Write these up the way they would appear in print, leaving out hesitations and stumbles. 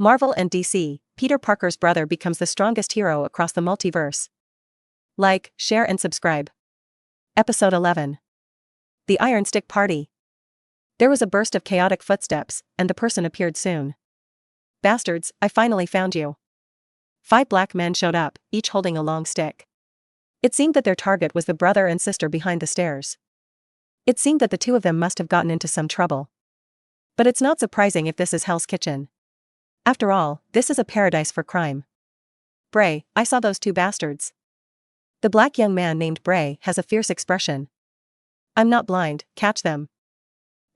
Marvel and DC, Peter Parker's brother becomes the strongest hero across the multiverse. Like, share and subscribe. Episode 11. The Iron Stick Party. There was a burst of chaotic footsteps, and the person appeared soon. Bastards, I finally found you. 5 black men showed up, each holding a long stick. It seemed that their target was the brother and sister behind the stairs. It seemed that the two of them must have gotten into some trouble. But it's not surprising if this is Hell's Kitchen. After all, this is a paradise for crime. Bray, I saw those 2 bastards. The black young man named Bray has a fierce expression. I'm not blind, catch them.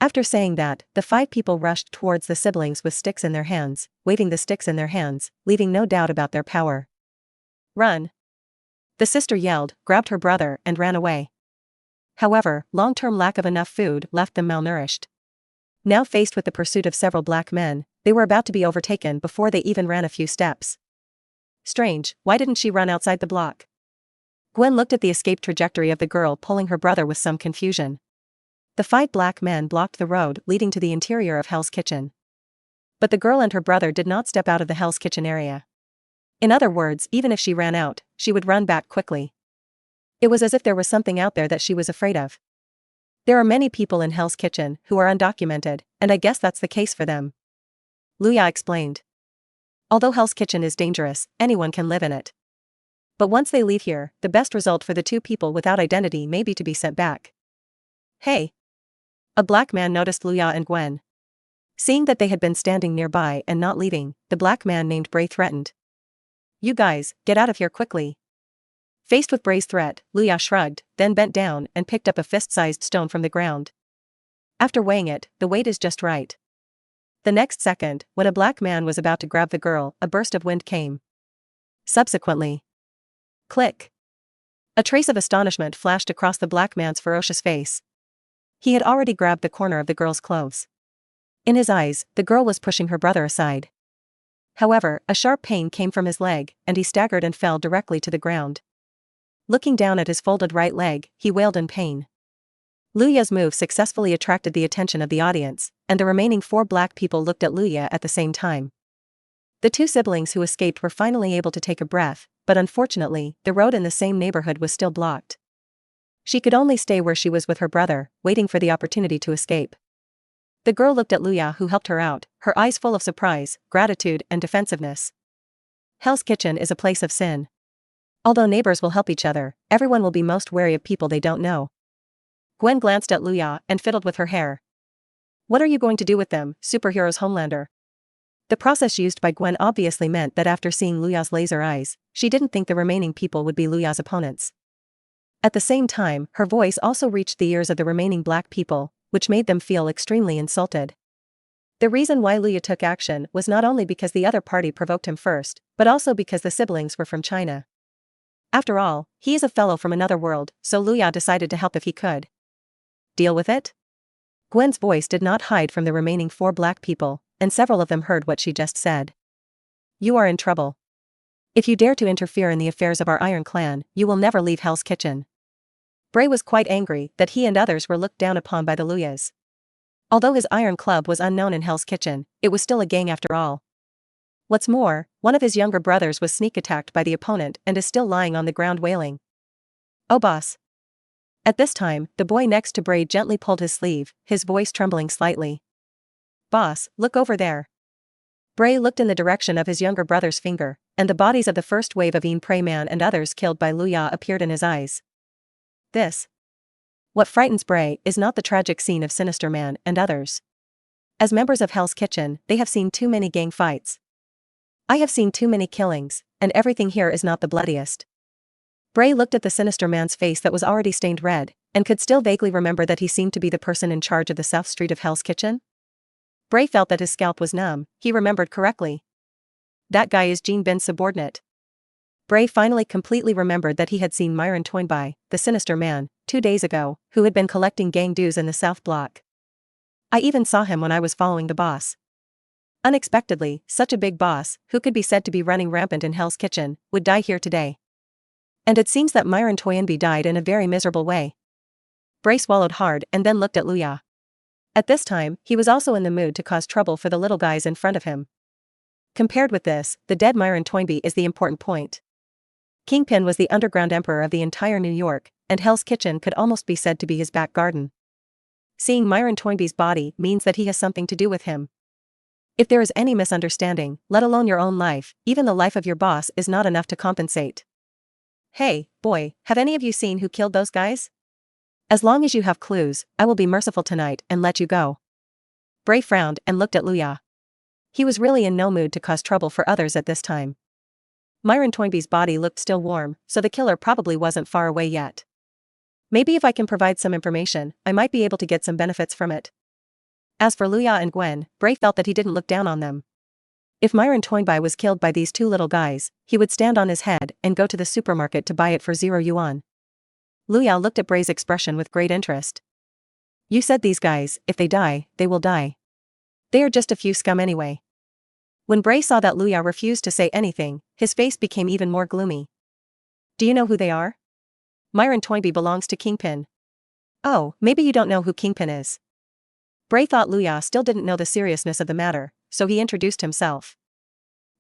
After saying that, the 5 people rushed towards the siblings with sticks in their hands, waving the sticks in their hands, leaving no doubt about their power. Run! The sister yelled, grabbed her brother, and ran away. However, long-term lack of enough food left them malnourished. Now faced with the pursuit of several black men, they were about to be overtaken before they even ran a few steps. Strange, why didn't she run outside the block? Gwen looked at the escape trajectory of the girl pulling her brother with some confusion. The 5 black men blocked the road leading to the interior of Hell's Kitchen. But the girl and her brother did not step out of the Hell's Kitchen area. In other words, even if she ran out, she would run back quickly. It was as if there was something out there that she was afraid of. There are many people in Hell's Kitchen who are undocumented, and I guess that's the case for them. Luya explained. Although Hell's Kitchen is dangerous, anyone can live in it. But once they leave here, the best result for the 2 people without identity may be to be sent back. Hey! A black man noticed Luya and Gwen. Seeing that they had been standing nearby and not leaving, the black man named Bray threatened. You guys, get out of here quickly. Faced with Bray's threat, Luya shrugged, then bent down and picked up a fist-sized stone from the ground. After weighing it, the weight is just right. The next second, when a black man was about to grab the girl, a burst of wind came. Subsequently, click. A trace of astonishment flashed across the black man's ferocious face. He had already grabbed the corner of the girl's clothes. In his eyes, the girl was pushing her brother aside. However, a sharp pain came from his leg, and he staggered and fell directly to the ground. Looking down at his folded right leg, he wailed in pain. Luya's move successfully attracted the attention of the audience, and the remaining 4 black people looked at Luya at the same time. The 2 siblings who escaped were finally able to take a breath, but unfortunately, the road in the same neighborhood was still blocked. She could only stay where she was with her brother, waiting for the opportunity to escape. The girl looked at Luya, who helped her out, her eyes full of surprise, gratitude, and defensiveness. Hell's Kitchen is a place of sin. Although neighbors will help each other, everyone will be most wary of people they don't know. Gwen glanced at Luya and fiddled with her hair. What are you going to do with them, superheroes Homelander? The process used by Gwen obviously meant that after seeing Luya's laser eyes, she didn't think the remaining people would be Luya's opponents. At the same time, her voice also reached the ears of the remaining black people, which made them feel extremely insulted. The reason why Luya took action was not only because the other party provoked him first, but also because the siblings were from China. After all, he is a fellow from another world, so Luya decided to help if he could. Deal with it? Gwen's voice did not hide from the remaining 4 black people, and several of them heard what she just said. You are in trouble. If you dare to interfere in the affairs of our Iron Clan, you will never leave Hell's Kitchen. Bray was quite angry that he and others were looked down upon by the Luyas. Although his Iron Club was unknown in Hell's Kitchen, it was still a gang after all. What's more, one of his younger brothers was sneak attacked by the opponent and is still lying on the ground wailing. Oh boss. At this time, the boy next to Bray gently pulled his sleeve, his voice trembling slightly. Boss, look over there. Bray looked in the direction of his younger brother's finger, and the bodies of the first wave of Prey Man and others killed by Luya appeared in his eyes. This. What frightens Bray is not the tragic scene of Sinister Man and others. As members of Hell's Kitchen, they have seen too many gang fights. I have seen too many killings, and everything here is not the bloodiest. Bray looked at the Sinister Man's face that was already stained red, and could still vaguely remember that he seemed to be the person in charge of the South Street of Hell's Kitchen. Bray felt that his scalp was numb, he remembered correctly. That guy is Jean Bin's subordinate. Bray finally completely remembered that he had seen Myron Toynbee, the Sinister Man, 2 days ago, who had been collecting gang dues in the South Block. I even saw him when I was following the boss. Unexpectedly, such a big boss, who could be said to be running rampant in Hell's Kitchen, would die here today. And it seems that Myron Toynbee died in a very miserable way. Bray swallowed hard and then looked at Luya. At this time, he was also in the mood to cause trouble for the little guys in front of him. Compared with this, the dead Myron Toynbee is the important point. Kingpin was the underground emperor of the entire New York, and Hell's Kitchen could almost be said to be his back garden. Seeing Myron Toynbee's body means that he has something to do with him. If there is any misunderstanding, let alone your own life, even the life of your boss is not enough to compensate. Hey, boy, have any of you seen who killed those guys? As long as you have clues, I will be merciful tonight and let you go. Bray frowned and looked at Luya. He was really in no mood to cause trouble for others at this time. Myron Toynbee's body looked still warm, so the killer probably wasn't far away yet. Maybe if I can provide some information, I might be able to get some benefits from it. As for Luya and Gwen, Bray felt that he didn't look down on them. If Myron Toynbee was killed by these two little guys, he would stand on his head and go to the supermarket to buy it for 0 yuan. Luya looked at Bray's expression with great interest. You said these guys, if they die, they will die. They are just a few scum anyway. When Bray saw that Luya refused to say anything, his face became even more gloomy. Do you know who they are? Myron Toynbee belongs to Kingpin. Oh, maybe you don't know who Kingpin is. Bray thought Luya still didn't know the seriousness of the matter, so he introduced himself.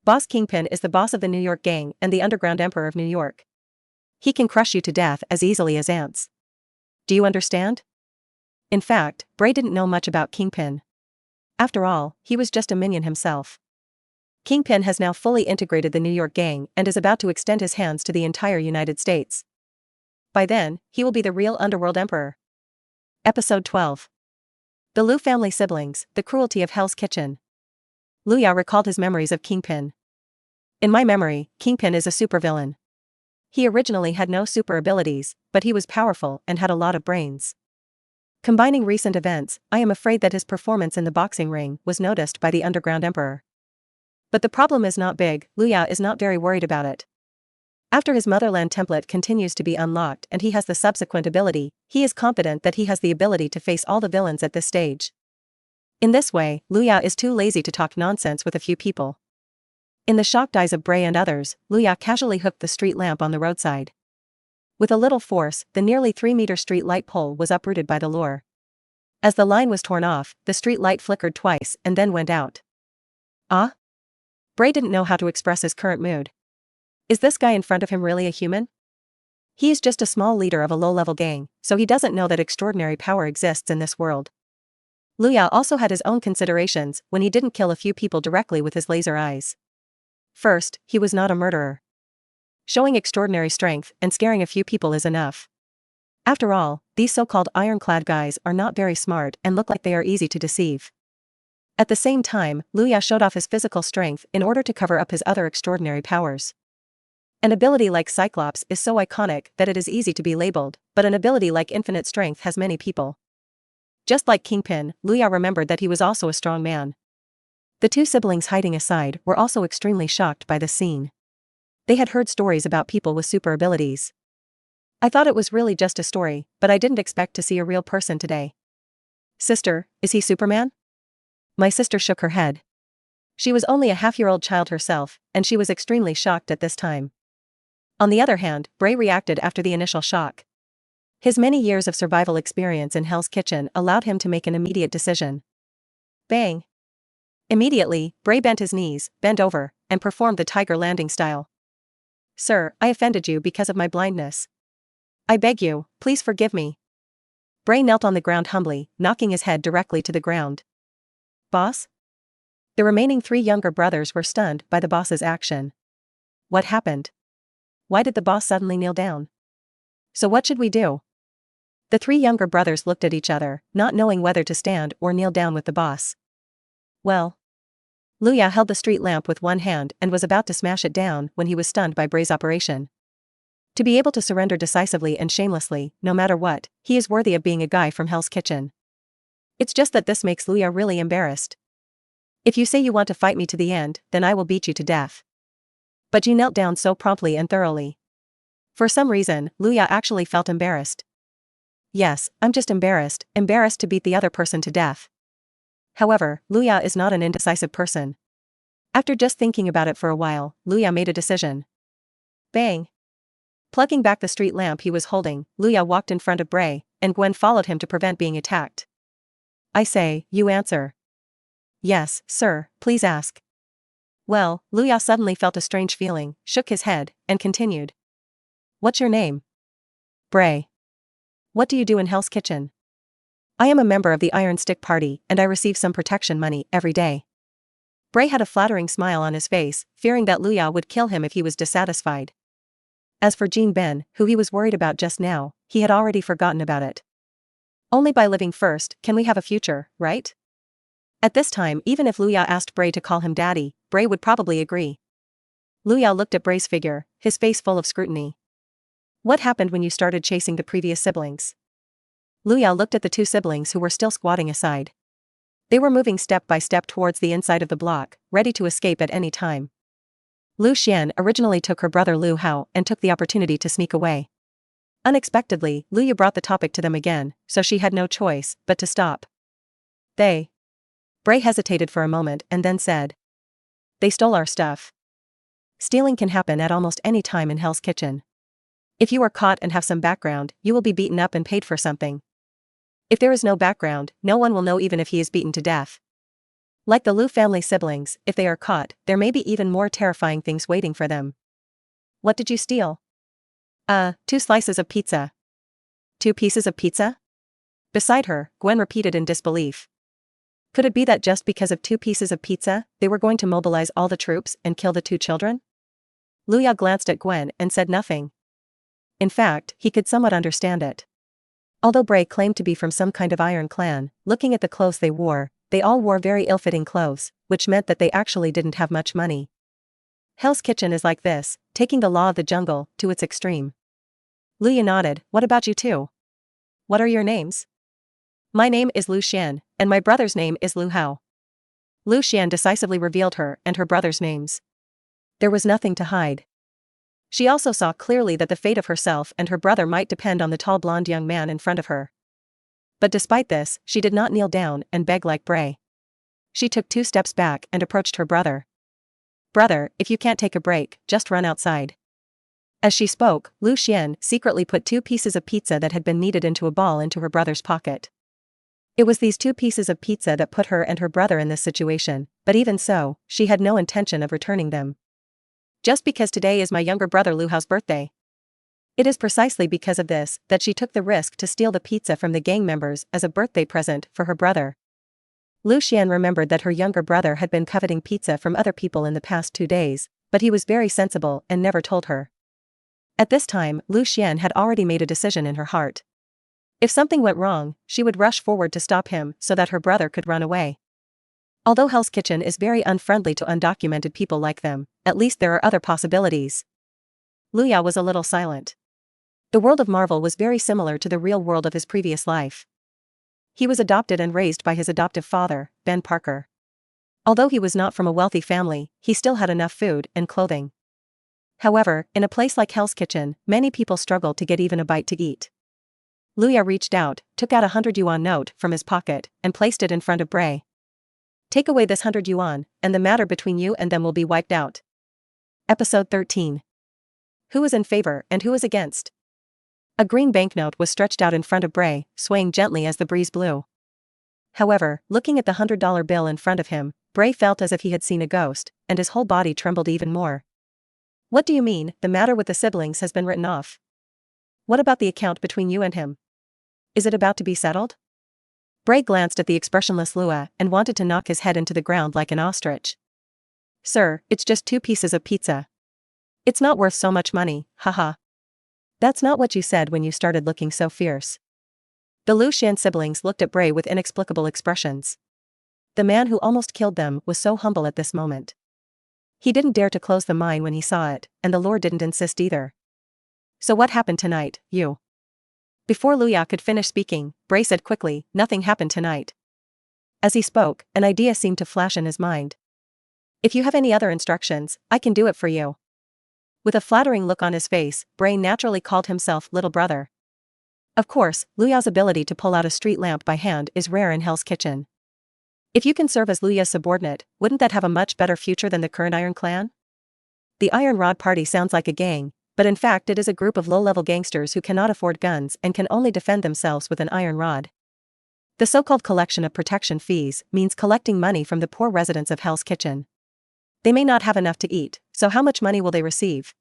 Boss Kingpin is the boss of the New York gang and the underground emperor of New York. He can crush you to death as easily as ants. Do you understand? In fact, Bray didn't know much about Kingpin. After all, he was just a minion himself. Kingpin has now fully integrated the New York gang and is about to extend his hands to the entire United States. By then, he will be the real underworld emperor. Episode 12. The Liu family siblings, the cruelty of Hell's Kitchen. Luya recalled his memories of Kingpin. In my memory, Kingpin is a supervillain. He originally had no super abilities, but he was powerful and had a lot of brains. Combining recent events, I am afraid that his performance in the boxing ring was noticed by the underground emperor. But the problem is not big. Luya is not very worried about it. After his motherland template continues to be unlocked and he has the subsequent ability, he is confident that he has the ability to face all the villains at this stage. In this way, Luya is too lazy to talk nonsense with a few people. In the shocked eyes of Bray and others, Luya casually hooked the street lamp on the roadside. With a little force, the nearly 3-meter street light pole was uprooted by the lure. As the line was torn off, the street light flickered twice and then went out. Ah? Bray didn't know how to express his current mood. Is this guy in front of him really a human? He is just a small leader of a low-level gang, so he doesn't know that extraordinary power exists in this world. Luya also had his own considerations when he didn't kill a few people directly with his laser eyes. First, he was not a murderer. Showing extraordinary strength and scaring a few people is enough. After all, these so-called ironclad guys are not very smart and look like they are easy to deceive. At the same time, Luya showed off his physical strength in order to cover up his other extraordinary powers. An ability like Cyclops is so iconic that it is easy to be labeled, but an ability like infinite strength has many people. Just like Kingpin, Luya remembered that he was also a strong man. The two siblings hiding aside were also extremely shocked by the scene. They had heard stories about people with super abilities. I thought it was really just a story, but I didn't expect to see a real person today. Sister, is he Superman? My sister shook her head. She was only a half-year-old child herself, and she was extremely shocked at this time. On the other hand, Bray reacted after the initial shock. His many years of survival experience in Hell's Kitchen allowed him to make an immediate decision. Bang! Immediately, Bray bent his knees, bent over, and performed the tiger landing style. Sir, I offended you because of my blindness. I beg you, please forgive me. Bray knelt on the ground humbly, knocking his head directly to the ground. Boss? The remaining 3 younger brothers were stunned by the boss's action. What happened? Why did the boss suddenly kneel down? So what should we do? The 3 younger brothers looked at each other, not knowing whether to stand or kneel down with the boss. Well. Luya held the street lamp with one hand and was about to smash it down when he was stunned by Bray's operation. To be able to surrender decisively and shamelessly, no matter what, he is worthy of being a guy from Hell's Kitchen. It's just that this makes Luya really embarrassed. If you say you want to fight me to the end, then I will beat you to death. But you knelt down so promptly and thoroughly. For some reason, Luya actually felt embarrassed. Yes, I'm just embarrassed to beat the other person to death. However, Luya is not an indecisive person. After just thinking about it for a while, Luya made a decision. Bang! Plugging back the street lamp he was holding, Luya walked in front of Bray, and Gwen followed him to prevent being attacked. I say, you answer. Yes, sir, please ask. Well, Luya suddenly felt a strange feeling, shook his head, and continued. What's your name? Bray. What do you do in Hell's Kitchen? I am a member of the Iron Stick Party and I receive some protection money every day. Bray had a flattering smile on his face, fearing that Luya would kill him if he was dissatisfied. As for Jean Ben, who he was worried about just now, he had already forgotten about it. Only by living first can we have a future, right? At this time, even if Luya asked Bray to call him daddy, Bray would probably agree. Luya looked at Bray's figure, his face full of scrutiny. What happened when you started chasing the previous siblings? Luya looked at the two siblings who were still squatting aside. They were moving step by step towards the inside of the block, ready to escape at any time. Lu Xian originally took her brother Lu Hao and took the opportunity to sneak away. Unexpectedly, Luya brought the topic to them again, so she had no choice but to stop. They. Bray hesitated for a moment and then said. They stole our stuff. Stealing can happen at almost any time in Hell's Kitchen. If you are caught and have some background, you will be beaten up and paid for something. If there is no background, no one will know even if he is beaten to death. Like the Lu family siblings, if they are caught, there may be even more terrifying things waiting for them. What did you steal? 2 slices of pizza. 2 pieces of pizza? Beside her, Gwen repeated in disbelief. Could it be that just because of 2 pieces of pizza, they were going to mobilize all the troops and kill the 2 children? Luya glanced at Gwen and said nothing. In fact, he could somewhat understand it. Although Bray claimed to be from some kind of iron clan, looking at the clothes they all wore very ill-fitting clothes, which meant that they actually didn't have much money. Hell's Kitchen is like this, taking the law of the jungle to its extreme. Luya nodded. What about you two? What are your names? My name is Lu Xian, and my brother's name is Lu Hao. Lu Xian decisively revealed her and her brother's names. There was nothing to hide. She also saw clearly that the fate of herself and her brother might depend on the tall blonde young man in front of her. But despite this, she did not kneel down and beg like Bray. She took 2 steps back and approached her brother. Brother, if you can't take a break, just run outside. As she spoke, Lu Xian secretly put 2 pieces of pizza that had been kneaded into a ball into her brother's pocket. It was these 2 pieces of pizza that put her and her brother in this situation, but even so, she had no intention of returning them. Just because today is my younger brother Lu Hao's birthday. It is precisely because of this that she took the risk to steal the pizza from the gang members as a birthday present for her brother. Lu Xian remembered that her younger brother had been coveting pizza from other people in the past 2 days, but he was very sensible and never told her. At this time, Lu Xian had already made a decision in her heart. If something went wrong, she would rush forward to stop him so that her brother could run away. Although Hell's Kitchen is very unfriendly to undocumented people like them, at least there are other possibilities. Luya was a little silent. The world of Marvel was very similar to the real world of his previous life. He was adopted and raised by his adoptive father, Ben Parker. Although he was not from a wealthy family, he still had enough food and clothing. However, in a place like Hell's Kitchen, many people struggle to get even a bite to eat. Luya reached out, took out a 100 yuan note from his pocket, and placed it in front of Bray. Take away this 100 yuan, and the matter between you and them will be wiped out. Episode 13. Who is in favor and who is against? A green banknote was stretched out in front of Bray, swaying gently as the breeze blew. However, looking at the $100 bill in front of him, Bray felt as if he had seen a ghost, and his whole body trembled even more. What do you mean, the matter with the siblings has been written off? What about the account between you and him? Is it about to be settled? Bray glanced at the expressionless Luya and wanted to knock his head into the ground like an ostrich. Sir, it's just 2 pieces of pizza. It's not worth so much money, haha. That's not what you said when you started looking so fierce. The Lu Xian siblings looked at Bray with inexplicable expressions. The man who almost killed them was so humble at this moment. He didn't dare to close the mine when he saw it, and the lord didn't insist either. So what happened tonight, you? Before Luya could finish speaking, Bray said quickly, nothing happened tonight. As he spoke, an idea seemed to flash in his mind. If you have any other instructions, I can do it for you. With a flattering look on his face, Bray naturally called himself little brother. Of course, Luya's ability to pull out a street lamp by hand is rare in Hell's Kitchen. If you can serve as Luya's subordinate, wouldn't that have a much better future than the current Iron Clan? The Iron Rod Party sounds like a gang, but in fact it is a group of low-level gangsters who cannot afford guns and can only defend themselves with an iron rod. The so-called collection of protection fees means collecting money from the poor residents of Hell's Kitchen. They may not have enough to eat, so how much money will they receive?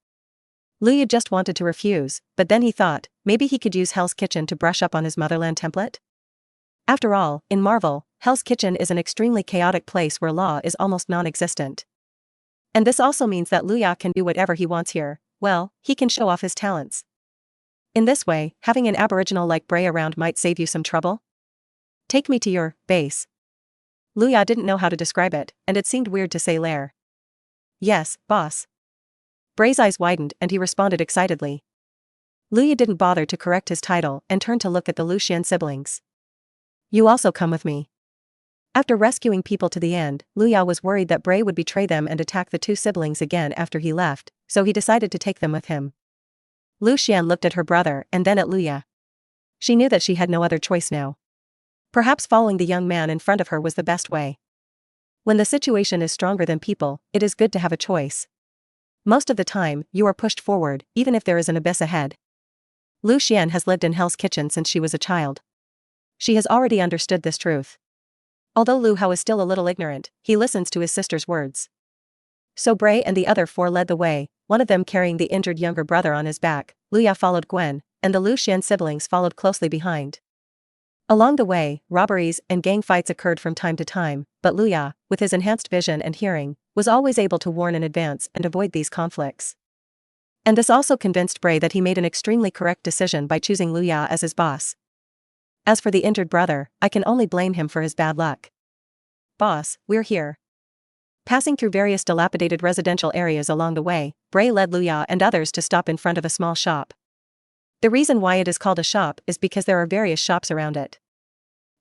Luya just wanted to refuse, but then he thought, maybe he could use Hell's Kitchen to brush up on his Motherland template? After all, in Marvel, Hell's Kitchen is an extremely chaotic place where law is almost non-existent. And this also means that Luya can do whatever he wants here. Well, he can show off his talents. In this way, having an aboriginal like Bray around might save you some trouble. Take me to your base. Luya didn't know how to describe it, and it seemed weird to say lair. Yes, boss. Bray's eyes widened and he responded excitedly. Luya didn't bother to correct his title and turned to look at the Lucian siblings. You also come with me. After rescuing people to the end, Luya was worried that Bray would betray them and attack the two siblings again after he left, so he decided to take them with him. Lucian looked at her brother and then at Luya. She knew that she had no other choice now. Perhaps following the young man in front of her was the best way. When the situation is stronger than people, it is good to have a choice. Most of the time, you are pushed forward, even if there is an abyss ahead. Lucian has lived in Hell's Kitchen since she was a child. She has already understood this truth. Although Lu Hao is still a little ignorant, he listens to his sister's words. So Bray and the other four led the way, one of them carrying the injured younger brother on his back. Luya followed Gwen, and the Lucian siblings followed closely behind. Along the way, robberies and gang fights occurred from time to time, but Luya, with his enhanced vision and hearing, was always able to warn in advance and avoid these conflicts. And this also convinced Bray that he made an extremely correct decision by choosing Luya as his boss. As for the injured brother, I can only blame him for his bad luck. Boss, we're here. Passing through various dilapidated residential areas along the way, Bray led Luya and others to stop in front of a small shop. The reason why it is called a shop is because there are various shops around it.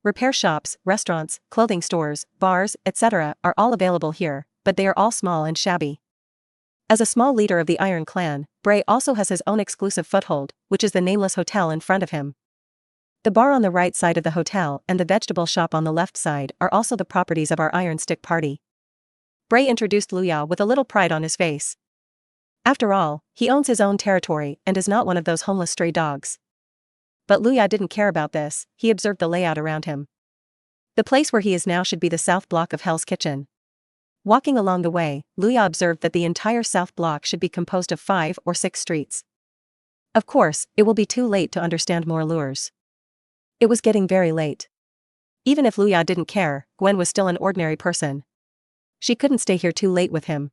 Repair shops, restaurants, clothing stores, bars, etc. are all available here, but they are all small and shabby. As a small leader of the Iron Clan, Bray also has his own exclusive foothold, which is the nameless hotel in front of him. The bar on the right side of the hotel and the vegetable shop on the left side are also the properties of our Iron Stick party. Bray introduced Luya with a little pride on his face. After all, he owns his own territory and is not one of those homeless stray dogs. But Luya didn't care about this, he observed the layout around him. The place where he is now should be the south block of Hell's Kitchen. Walking along the way, Luya observed that the entire south block should be composed of 5 or 6 streets. Of course, it will be too late to understand more lures. It was getting very late. Even if Luya didn't care, Gwen was still an ordinary person. She couldn't stay here too late with him.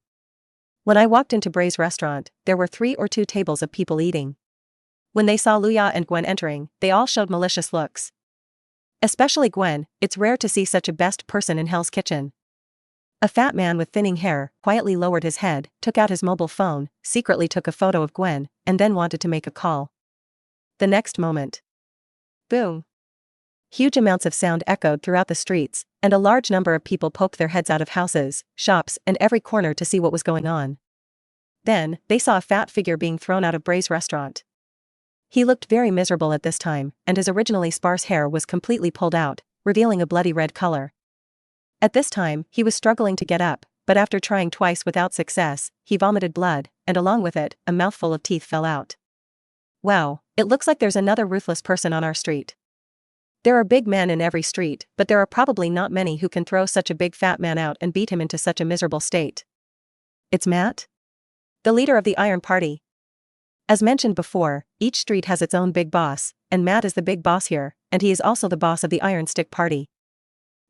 When I walked into Bray's restaurant, there were 3 or 2 tables of people eating. When they saw Luya and Gwen entering, they all showed malicious looks. Especially Gwen, it's rare to see such a best person in Hell's Kitchen. A fat man with thinning hair quietly lowered his head, took out his mobile phone, secretly took a photo of Gwen, and then wanted to make a call. The next moment. Boom. Huge amounts of sound echoed throughout the streets, and a large number of people poked their heads out of houses, shops, and every corner to see what was going on. Then, they saw a fat figure being thrown out of Bray's restaurant. He looked very miserable at this time, and his originally sparse hair was completely pulled out, revealing a bloody red color. At this time, he was struggling to get up, but after trying twice without success, he vomited blood, and along with it, a mouthful of teeth fell out. Wow, it looks like there's another ruthless person on our street. There are big men in every street, but there are probably not many who can throw such a big fat man out and beat him into such a miserable state. It's Matt? The leader of the Iron Party. As mentioned before, each street has its own big boss, and Matt is the big boss here, and he is also the boss of the Iron Stick Party.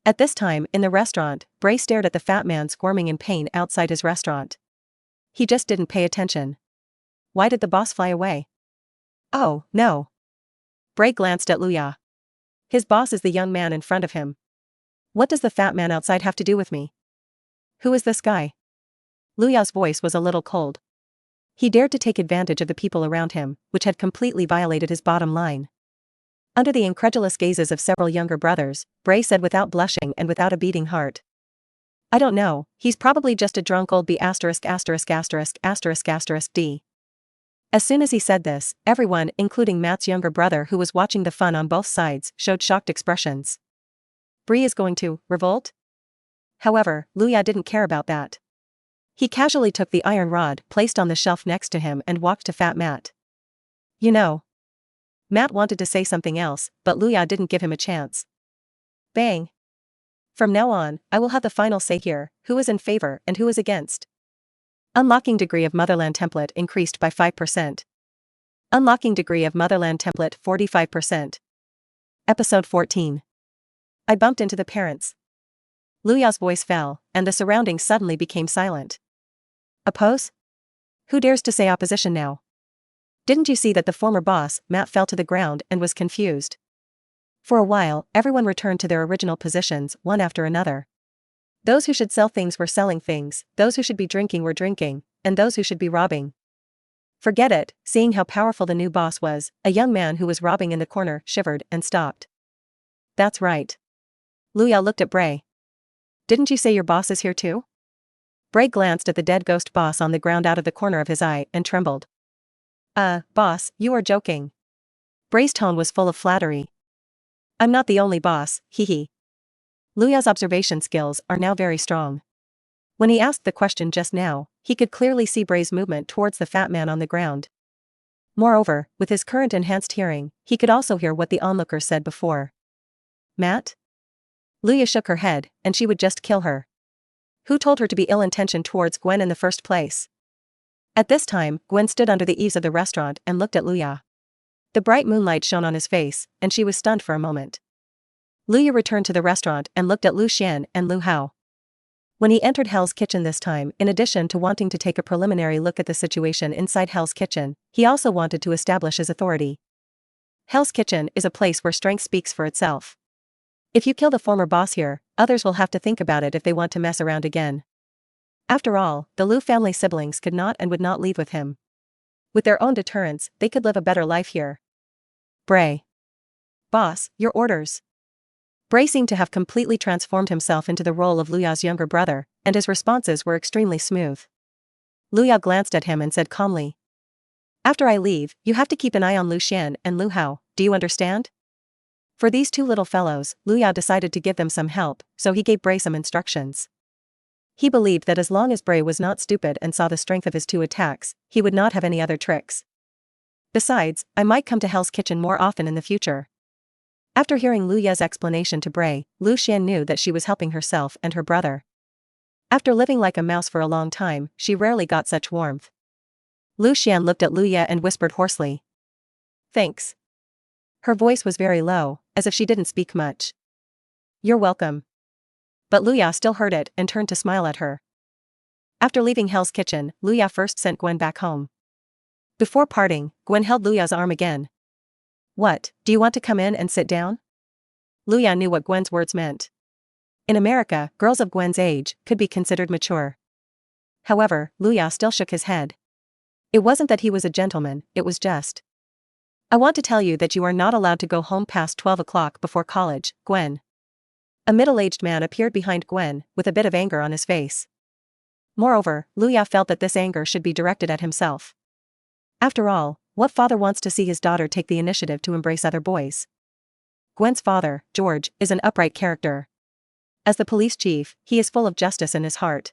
At this time, in the restaurant, Bray stared at the fat man squirming in pain outside his restaurant. He just didn't pay attention. Why did the boss fly away? Oh, no. Bray glanced at Luya. His boss is the young man in front of him. What does the fat man outside have to do with me? Who is this guy? Luya's voice was a little cold. He dared to take advantage of the people around him, which had completely violated his bottom line. Under the incredulous gazes of several younger brothers, Bray said without blushing and without a beating heart. I don't know, he's probably just a drunk old B*******************. As soon as he said this, everyone, including Matt's younger brother who was watching the fun on both sides, showed shocked expressions. Bree is going to revolt? However, Luya didn't care about that. He casually took the iron rod placed on the shelf next to him and walked to Fat Matt. You know. Matt wanted to say something else, but Luya didn't give him a chance. Bang. From now on, I will have the final say here, who is in favor and who is against. Unlocking degree of Motherland template increased by 5%. Unlocking degree of Motherland template 45%. Episode 14. I bumped into the parents. Luya's voice fell, and the surroundings suddenly became silent. Oppose? Who dares to say opposition now? Didn't you see that the former boss, Matt, fell to the ground and was confused? For a while, everyone returned to their original positions, one after another. Those who should sell things were selling things, those who should be drinking were drinking, and those who should be robbing. Forget it, seeing how powerful the new boss was, a young man who was robbing in the corner shivered and stopped. That's right. Luya looked at Bray. Didn't you say your boss is here too? Bray glanced at the dead ghost boss on the ground out of the corner of his eye and trembled. Boss, you are joking. Bray's tone was full of flattery. I'm not the only boss, hee. Luya's observation skills are now very strong. When he asked the question just now, he could clearly see Bray's movement towards the fat man on the ground. Moreover, with his current enhanced hearing, he could also hear what the onlookers said before. Matt? Luya shook her head, and she would just kill her. Who told her to be ill-intentioned towards Gwen in the first place? At this time, Gwen stood under the eaves of the restaurant and looked at Luya. The bright moonlight shone on his face, and she was stunned for a moment. Luya returned to the restaurant and looked at Lu Xian and Lu Hao. When he entered Hell's Kitchen this time, in addition to wanting to take a preliminary look at the situation inside Hell's Kitchen, he also wanted to establish his authority. Hell's Kitchen is a place where strength speaks for itself. If you kill the former boss here, others will have to think about it if they want to mess around again. After all, the Lu family siblings could not and would not leave with him. With their own deterrence, they could live a better life here. Bray. Boss, your orders. Bray seemed to have completely transformed himself into the role of Luya's younger brother, and his responses were extremely smooth. Luya glanced at him and said calmly. After I leave, you have to keep an eye on Lu Xian and Lu Hao, do you understand? For these two little fellows, Luya decided to give them some help, so he gave Bray some instructions. He believed that as long as Bray was not stupid and saw the strength of his two attacks, he would not have any other tricks. Besides, I might come to Hell's Kitchen more often in the future. After hearing Luya's explanation to Bray, Lu Xian knew that she was helping herself and her brother. After living like a mouse for a long time, she rarely got such warmth. Lu Xian looked at Luya and whispered hoarsely. Thanks. Her voice was very low, as if she didn't speak much. You're welcome. But Luya still heard it and turned to smile at her. After leaving Hell's Kitchen, Luya first sent Gwen back home. Before parting, Gwen held Luya's arm again. What, do you want to come in and sit down? Luya knew what Gwen's words meant. In America, girls of Gwen's age could be considered mature. However, Luya still shook his head. It wasn't that he was a gentleman, it was just. I want to tell you that you are not allowed to go home past 12 o'clock before college, Gwen. A middle-aged man appeared behind Gwen, with a bit of anger on his face. Moreover, Luya felt that this anger should be directed at himself. After all, what father wants to see his daughter take the initiative to embrace other boys? Gwen's father, George, is an upright character. As the police chief, he is full of justice in his heart.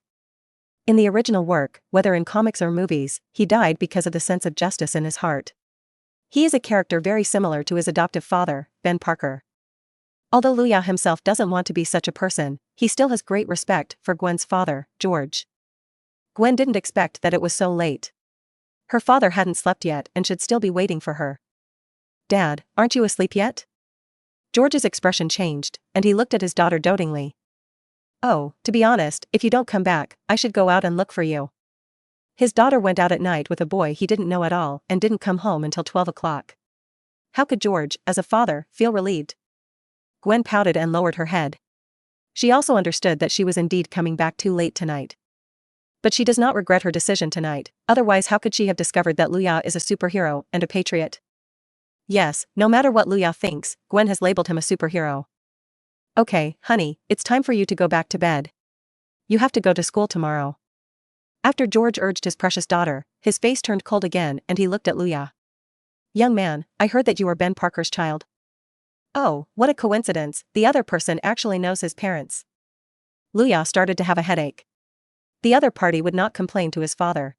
In the original work, whether in comics or movies, he died because of the sense of justice in his heart. He is a character very similar to his adoptive father, Ben Parker. Although Luya himself doesn't want to be such a person, he still has great respect for Gwen's father, George. Gwen didn't expect that it was so late. Her father hadn't slept yet and should still be waiting for her. Dad, aren't you asleep yet? George's expression changed, and he looked at his daughter dotingly. Oh, to be honest, if you don't come back, I should go out and look for you. His daughter went out at night with a boy he didn't know at all and didn't come home until 12 o'clock. How could George, as a father, feel relieved? Gwen pouted and lowered her head. She also understood that she was indeed coming back too late tonight. But she does not regret her decision tonight, otherwise how could she have discovered that Luya is a superhero and a patriot? Yes, no matter what Luya thinks, Gwen has labeled him a superhero. Okay, honey, it's time for you to go back to bed. You have to go to school tomorrow. After George urged his precious daughter, his face turned cold again and he looked at Luya. Young man, I heard that you are Ben Parker's child. Oh, what a coincidence, the other person actually knows his parents. Luya started to have a headache. The other party would not complain to his father.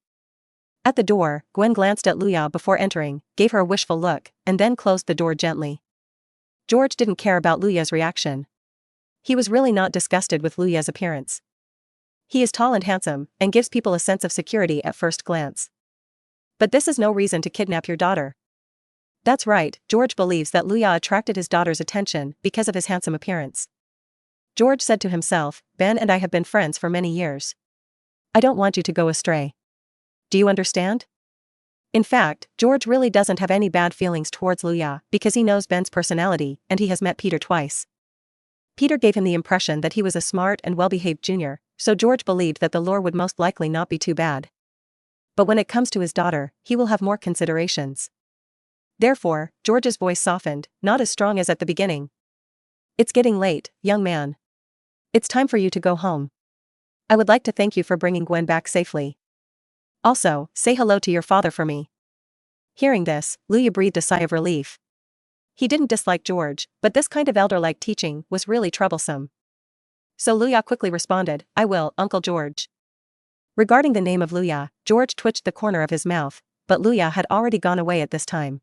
At the door, Gwen glanced at Luya before entering, gave her a wishful look, and then closed the door gently. George didn't care about Luya's reaction. He was really not disgusted with Luya's appearance. He is tall and handsome, and gives people a sense of security at first glance. But this is no reason to kidnap your daughter. That's right, George believes that Luya attracted his daughter's attention because of his handsome appearance. George said to himself, Ben and I have been friends for many years. I don't want you to go astray. Do you understand? In fact, George really doesn't have any bad feelings towards Luya because he knows Ben's personality and he has met Peter twice. Peter gave him the impression that he was a smart and well-behaved junior, so George believed that the lure would most likely not be too bad. But when it comes to his daughter, he will have more considerations. Therefore, George's voice softened, not as strong as at the beginning. It's getting late, young man. It's time for you to go home. I would like to thank you for bringing Gwen back safely. Also, say hello to your father for me. Hearing this, Luya breathed a sigh of relief. He didn't dislike George, but this kind of elder-like teaching was really troublesome. So Luya quickly responded, I will, Uncle George. Regarding the name of Luya, George twitched the corner of his mouth, but Luya had already gone away at this time.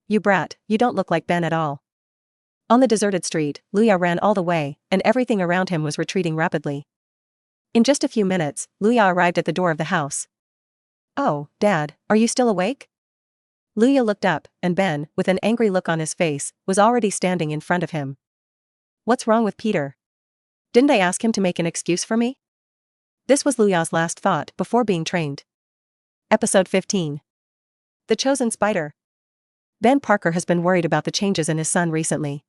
You brat, you don't look like Ben at all. On the deserted street, Luya ran all the way, and everything around him was retreating rapidly. In just a few minutes, Luya arrived at the door of the house. Oh, Dad, are you still awake? Luya looked up, and Ben, with an angry look on his face, was already standing in front of him. What's wrong with Peter? Didn't I ask him to make an excuse for me? This was Luya's last thought before being trained. Episode 15. The Chosen Spider. Ben Parker has been worried about the changes in his son recently.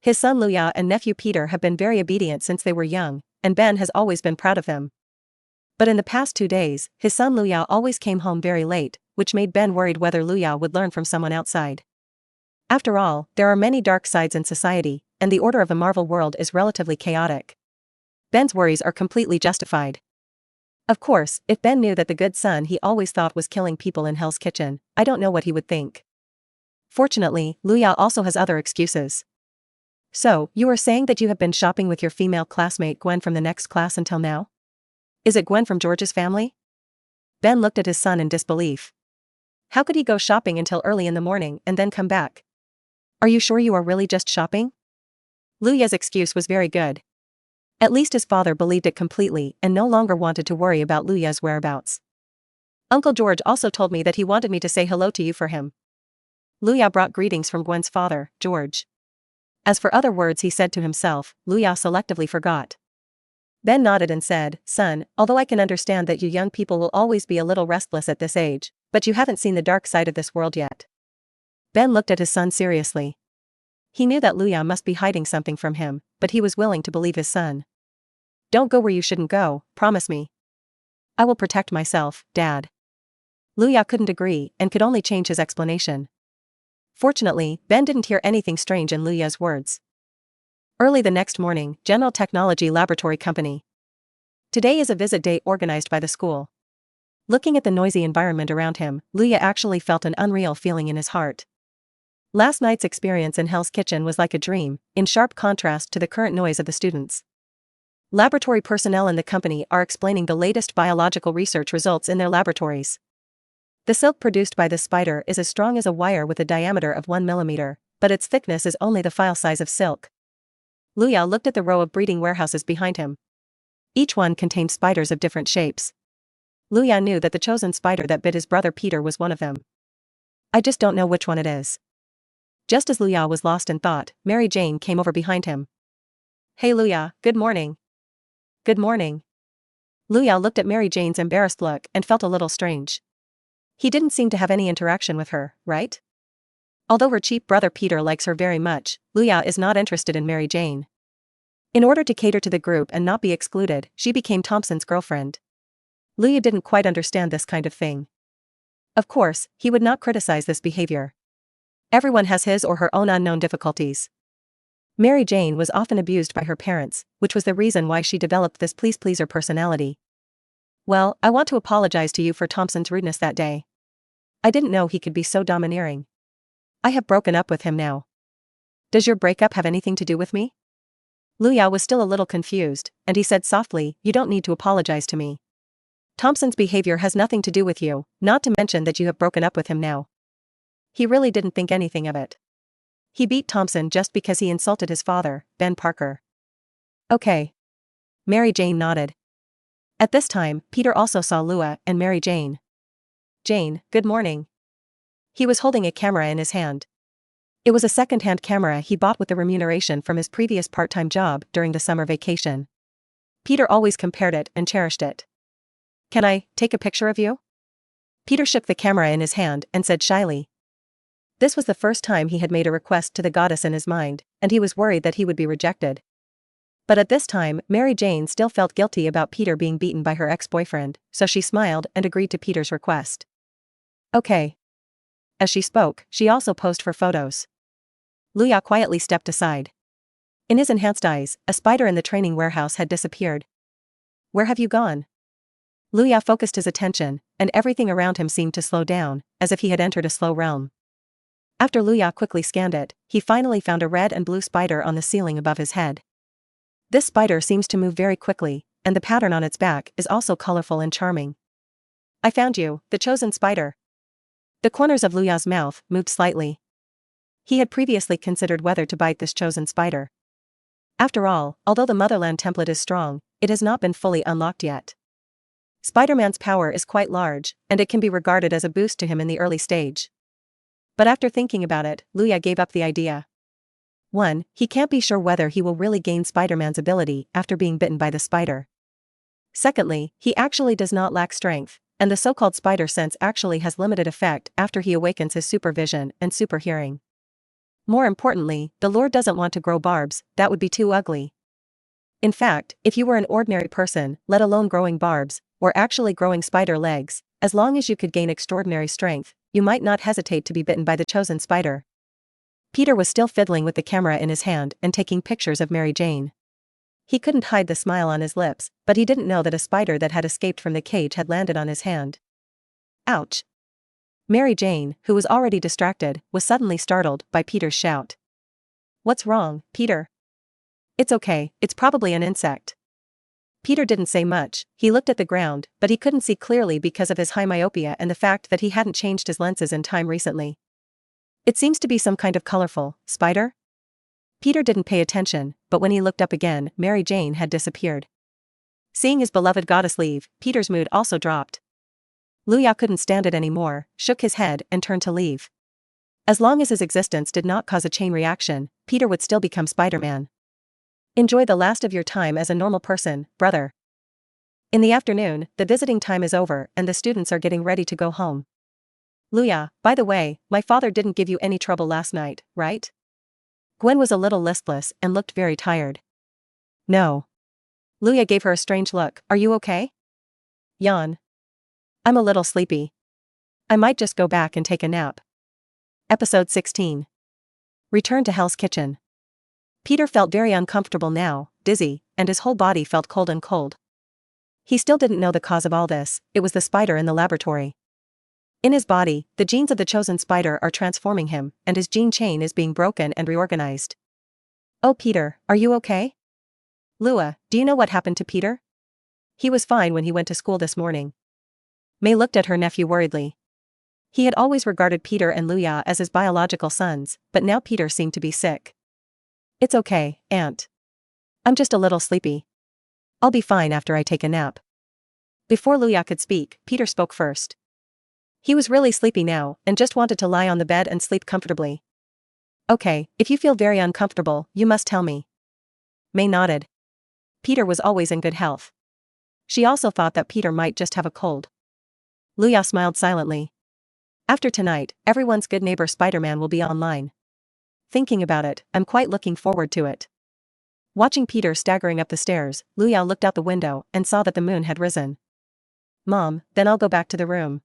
His son Luya and nephew Peter have been very obedient since they were young, and Ben has always been proud of them. But in the past 2 days, his son Luya always came home very late, which made Ben worried whether Luya would learn from someone outside. After all, there are many dark sides in society, and the order of the Marvel world is relatively chaotic. Ben's worries are completely justified. Of course, if Ben knew that the good son he always thought was killing people in Hell's Kitchen, I don't know what he would think. Fortunately, Luya also has other excuses. So, you are saying that you have been shopping with your female classmate Gwen from the next class until now? Is it Gwen from George's family? Ben looked at his son in disbelief. How could he go shopping until early in the morning and then come back? Are you sure you are really just shopping? Luya's excuse was very good. At least his father believed it completely and no longer wanted to worry about Luya's whereabouts. Uncle George also told me that he wanted me to say hello to you for him. Luya brought greetings from Gwen's father, George. As for other words he said to himself, Luya selectively forgot. Ben nodded and said, Son, although I can understand that you young people will always be a little restless at this age, but you haven't seen the dark side of this world yet. Ben looked at his son seriously. He knew that Luya must be hiding something from him, but he was willing to believe his son. Don't go where you shouldn't go, promise me. I will protect myself, Dad. Luya couldn't agree and could only change his explanation. Fortunately, Ben didn't hear anything strange in Luya's words. Early the next morning, General Technology Laboratory Company. Today is a visit day organized by the school. Looking at the noisy environment around him, Luya actually felt an unreal feeling in his heart. Last night's experience in Hell's Kitchen was like a dream, in sharp contrast to the current noise of the students. Laboratory personnel in the company are explaining the latest biological research results in their laboratories. The silk produced by this spider is as strong as a wire with a diameter of 1 millimeter, but its thickness is only the file size of silk. Luya looked at the row of breeding warehouses behind him. Each one contained spiders of different shapes. Luya knew that the chosen spider that bit his brother Peter was one of them. I just don't know which one it is. Just as Luya was lost in thought, Mary Jane came over behind him. Hey Luya, good morning. Good morning. Luya looked at Mary Jane's embarrassed look and felt a little strange. He didn't seem to have any interaction with her, right? Although her cheap brother Peter likes her very much, Luya is not interested in Mary Jane. In order to cater to the group and not be excluded, she became Thompson's girlfriend. Luya didn't quite understand this kind of thing. Of course, he would not criticize this behavior. Everyone has his or her own unknown difficulties. Mary Jane was often abused by her parents, which was the reason why she developed this please-pleaser personality. Well, I want to apologize to you for Thompson's rudeness that day. I didn't know he could be so domineering. I have broken up with him now. Does your breakup have anything to do with me? Luya was still a little confused, and he said softly, You don't need to apologize to me. Thompson's behavior has nothing to do with you, not to mention that you have broken up with him now. He really didn't think anything of it. He beat Thompson just because he insulted his father, Ben Parker. Okay. Mary Jane nodded. At this time, Peter also saw Lua and Mary Jane. "Jane, good morning." He was holding a camera in his hand. It was a second-hand camera he bought with the remuneration from his previous part-time job during the summer vacation. Peter always compared it and cherished it. "Can I take a picture of you?" Peter shook the camera in his hand and said shyly. This was the first time he had made a request to the goddess in his mind, and he was worried that he would be rejected. But at this time, Mary Jane still felt guilty about Peter being beaten by her ex-boyfriend, so she smiled and agreed to Peter's request. "Okay." As she spoke, she also posed for photos. Luya quietly stepped aside. In his enhanced eyes, a spider in the training warehouse had disappeared. "Where have you gone?" Luya focused his attention, and everything around him seemed to slow down, as if he had entered a slow realm. After Luya quickly scanned it, he finally found a red and blue spider on the ceiling above his head. This spider seems to move very quickly, and the pattern on its back is also colorful and charming. "I found you, the chosen spider." The corners of Luya's mouth moved slightly. He had previously considered whether to bite this chosen spider. After all, although the Motherland template is strong, it has not been fully unlocked yet. Spider-Man's power is quite large, and it can be regarded as a boost to him in the early stage. But after thinking about it, Luya gave up the idea. 1. He can't be sure whether he will really gain Spider-Man's ability after being bitten by the spider. Secondly, he actually does not lack strength, and the so-called spider sense actually has limited effect after he awakens his supervision and super hearing. More importantly, the Lord doesn't want to grow barbs, that would be too ugly. In fact, if you were an ordinary person, let alone growing barbs, or actually growing spider legs, as long as you could gain extraordinary strength, you might not hesitate to be bitten by the chosen spider. Peter was still fiddling with the camera in his hand and taking pictures of Mary Jane. He couldn't hide the smile on his lips, but he didn't know that a spider that had escaped from the cage had landed on his hand. Ouch! Mary Jane, who was already distracted, was suddenly startled by Peter's shout. "What's wrong, Peter?" "It's okay, it's probably an insect." Peter didn't say much. He looked at the ground, but he couldn't see clearly because of his high myopia and the fact that he hadn't changed his lenses in time recently. "It seems to be some kind of colorful spider?" Peter didn't pay attention, but when he looked up again, Mary Jane had disappeared. Seeing his beloved goddess leave, Peter's mood also dropped. Luya couldn't stand it anymore, shook his head and turned to leave. As long as his existence did not cause a chain reaction, Peter would still become Spider-Man. "Enjoy the last of your time as a normal person, brother." In the afternoon, the visiting time is over and the students are getting ready to go home. "Luya, by the way, my father didn't give you any trouble last night, right?" Gwen was a little listless and looked very tired. "No." Luya gave her a strange look. "Are you okay?" Yawn. "I'm a little sleepy. I might just go back and take a nap." Episode 16. Return to Hell's Kitchen. Peter felt very uncomfortable now, dizzy, and his whole body felt cold and cold. He still didn't know the cause of all this. It was the spider in the laboratory. In his body, the genes of the chosen spider are transforming him, and his gene chain is being broken and reorganized. "Oh Peter, are you okay?" "Lua, do you know what happened to Peter?" "He was fine when he went to school this morning." May looked at her nephew worriedly. He had always regarded Peter and Luya as his biological sons, but now Peter seemed to be sick. "It's okay, Aunt. I'm just a little sleepy. I'll be fine after I take a nap." Before Luya could speak, Peter spoke first. He was really sleepy now, and just wanted to lie on the bed and sleep comfortably. "Okay, if you feel very uncomfortable, you must tell me." May nodded. Peter was always in good health. She also thought that Peter might just have a cold. Luya smiled silently. After tonight, everyone's good neighbor Spider-Man will be online. Thinking about it, I'm quite looking forward to it. Watching Peter staggering up the stairs, Luya looked out the window and saw that the moon had risen. "Mom, then I'll go back to the room."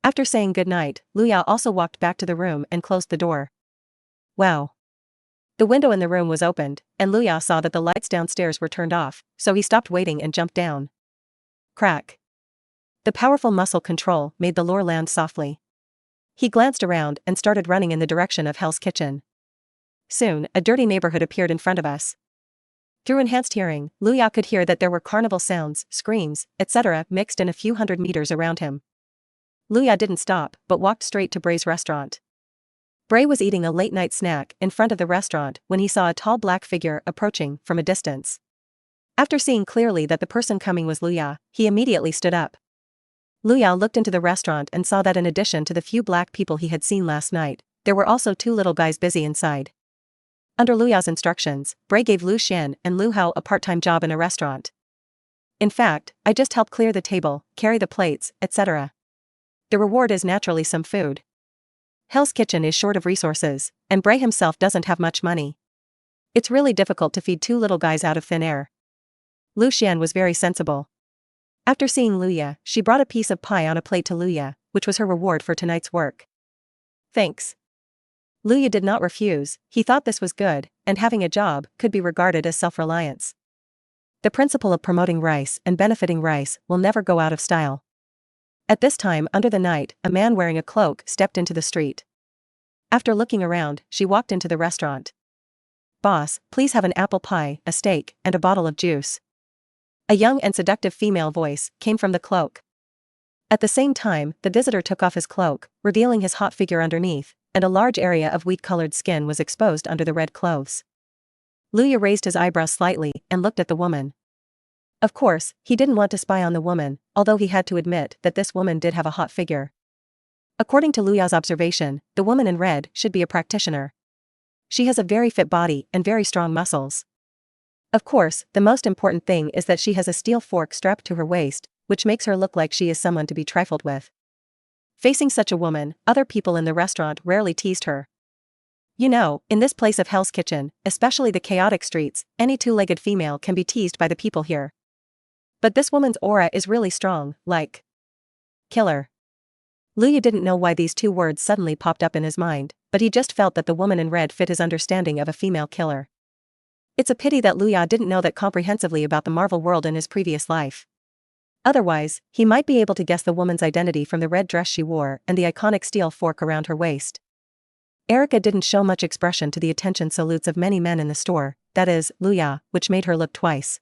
After saying goodnight, Luya also walked back to the room and closed the door. Wow. The window in the room was opened, and Luya saw that the lights downstairs were turned off, so he stopped waiting and jumped down. Crack. The powerful muscle control made the lure land softly. He glanced around and started running in the direction of Hell's Kitchen. Soon, a dirty neighborhood appeared in front of us. Through enhanced hearing, Luya could hear that there were carnival sounds, screams, etc. mixed in a few hundred meters around him. Luya didn't stop, but walked straight to Bray's restaurant. Bray was eating a late-night snack in front of the restaurant when he saw a tall black figure approaching from a distance. After seeing clearly that the person coming was Luya, he immediately stood up. Luya looked into the restaurant and saw that in addition to the few black people he had seen last night, there were also two little guys busy inside. Under Luya's instructions, Bray gave Lu Xian and Lu Hao a part-time job in a restaurant. In fact, I just help clear the table, carry the plates, etc. The reward is naturally some food. Hell's Kitchen is short of resources, and Bray himself doesn't have much money. It's really difficult to feed two little guys out of thin air. Lu Xian was very sensible. After seeing Luya, she brought a piece of pie on a plate to Luya, which was her reward for tonight's work. Thanks. Luya did not refuse. He thought this was good, and having a job could be regarded as self-reliance. The principle of promoting rice and benefiting rice will never go out of style. At this time under the night, a man wearing a cloak stepped into the street. After looking around, she walked into the restaurant. "Boss, please have an apple pie, a steak, and a bottle of juice." A young and seductive female voice came from the cloak. At the same time, the visitor took off his cloak, revealing his hot figure underneath, and a large area of wheat-colored skin was exposed under the red clothes. Luya raised his eyebrows slightly and looked at the woman. Of course, he didn't want to spy on the woman, although he had to admit that this woman did have a hot figure. According to Luya's observation, the woman in red should be a practitioner. She has a very fit body and very strong muscles. Of course, the most important thing is that she has a steel fork strapped to her waist, which makes her look like she is someone to be trifled with. Facing such a woman, other people in the restaurant rarely teased her. You know, in this place of Hell's Kitchen, especially the chaotic streets, any two-legged female can be teased by the people here. But this woman's aura is really strong, like killer. Luya didn't know why these two words suddenly popped up in his mind, but he just felt that the woman in red fit his understanding of a female killer. It's a pity that Luya didn't know that comprehensively about the Marvel world in his previous life. Otherwise, he might be able to guess the woman's identity from the red dress she wore and the iconic steel fork around her waist. Erica didn't show much expression to the attention salutes of many men in the store, that is, Luya, which made her look twice.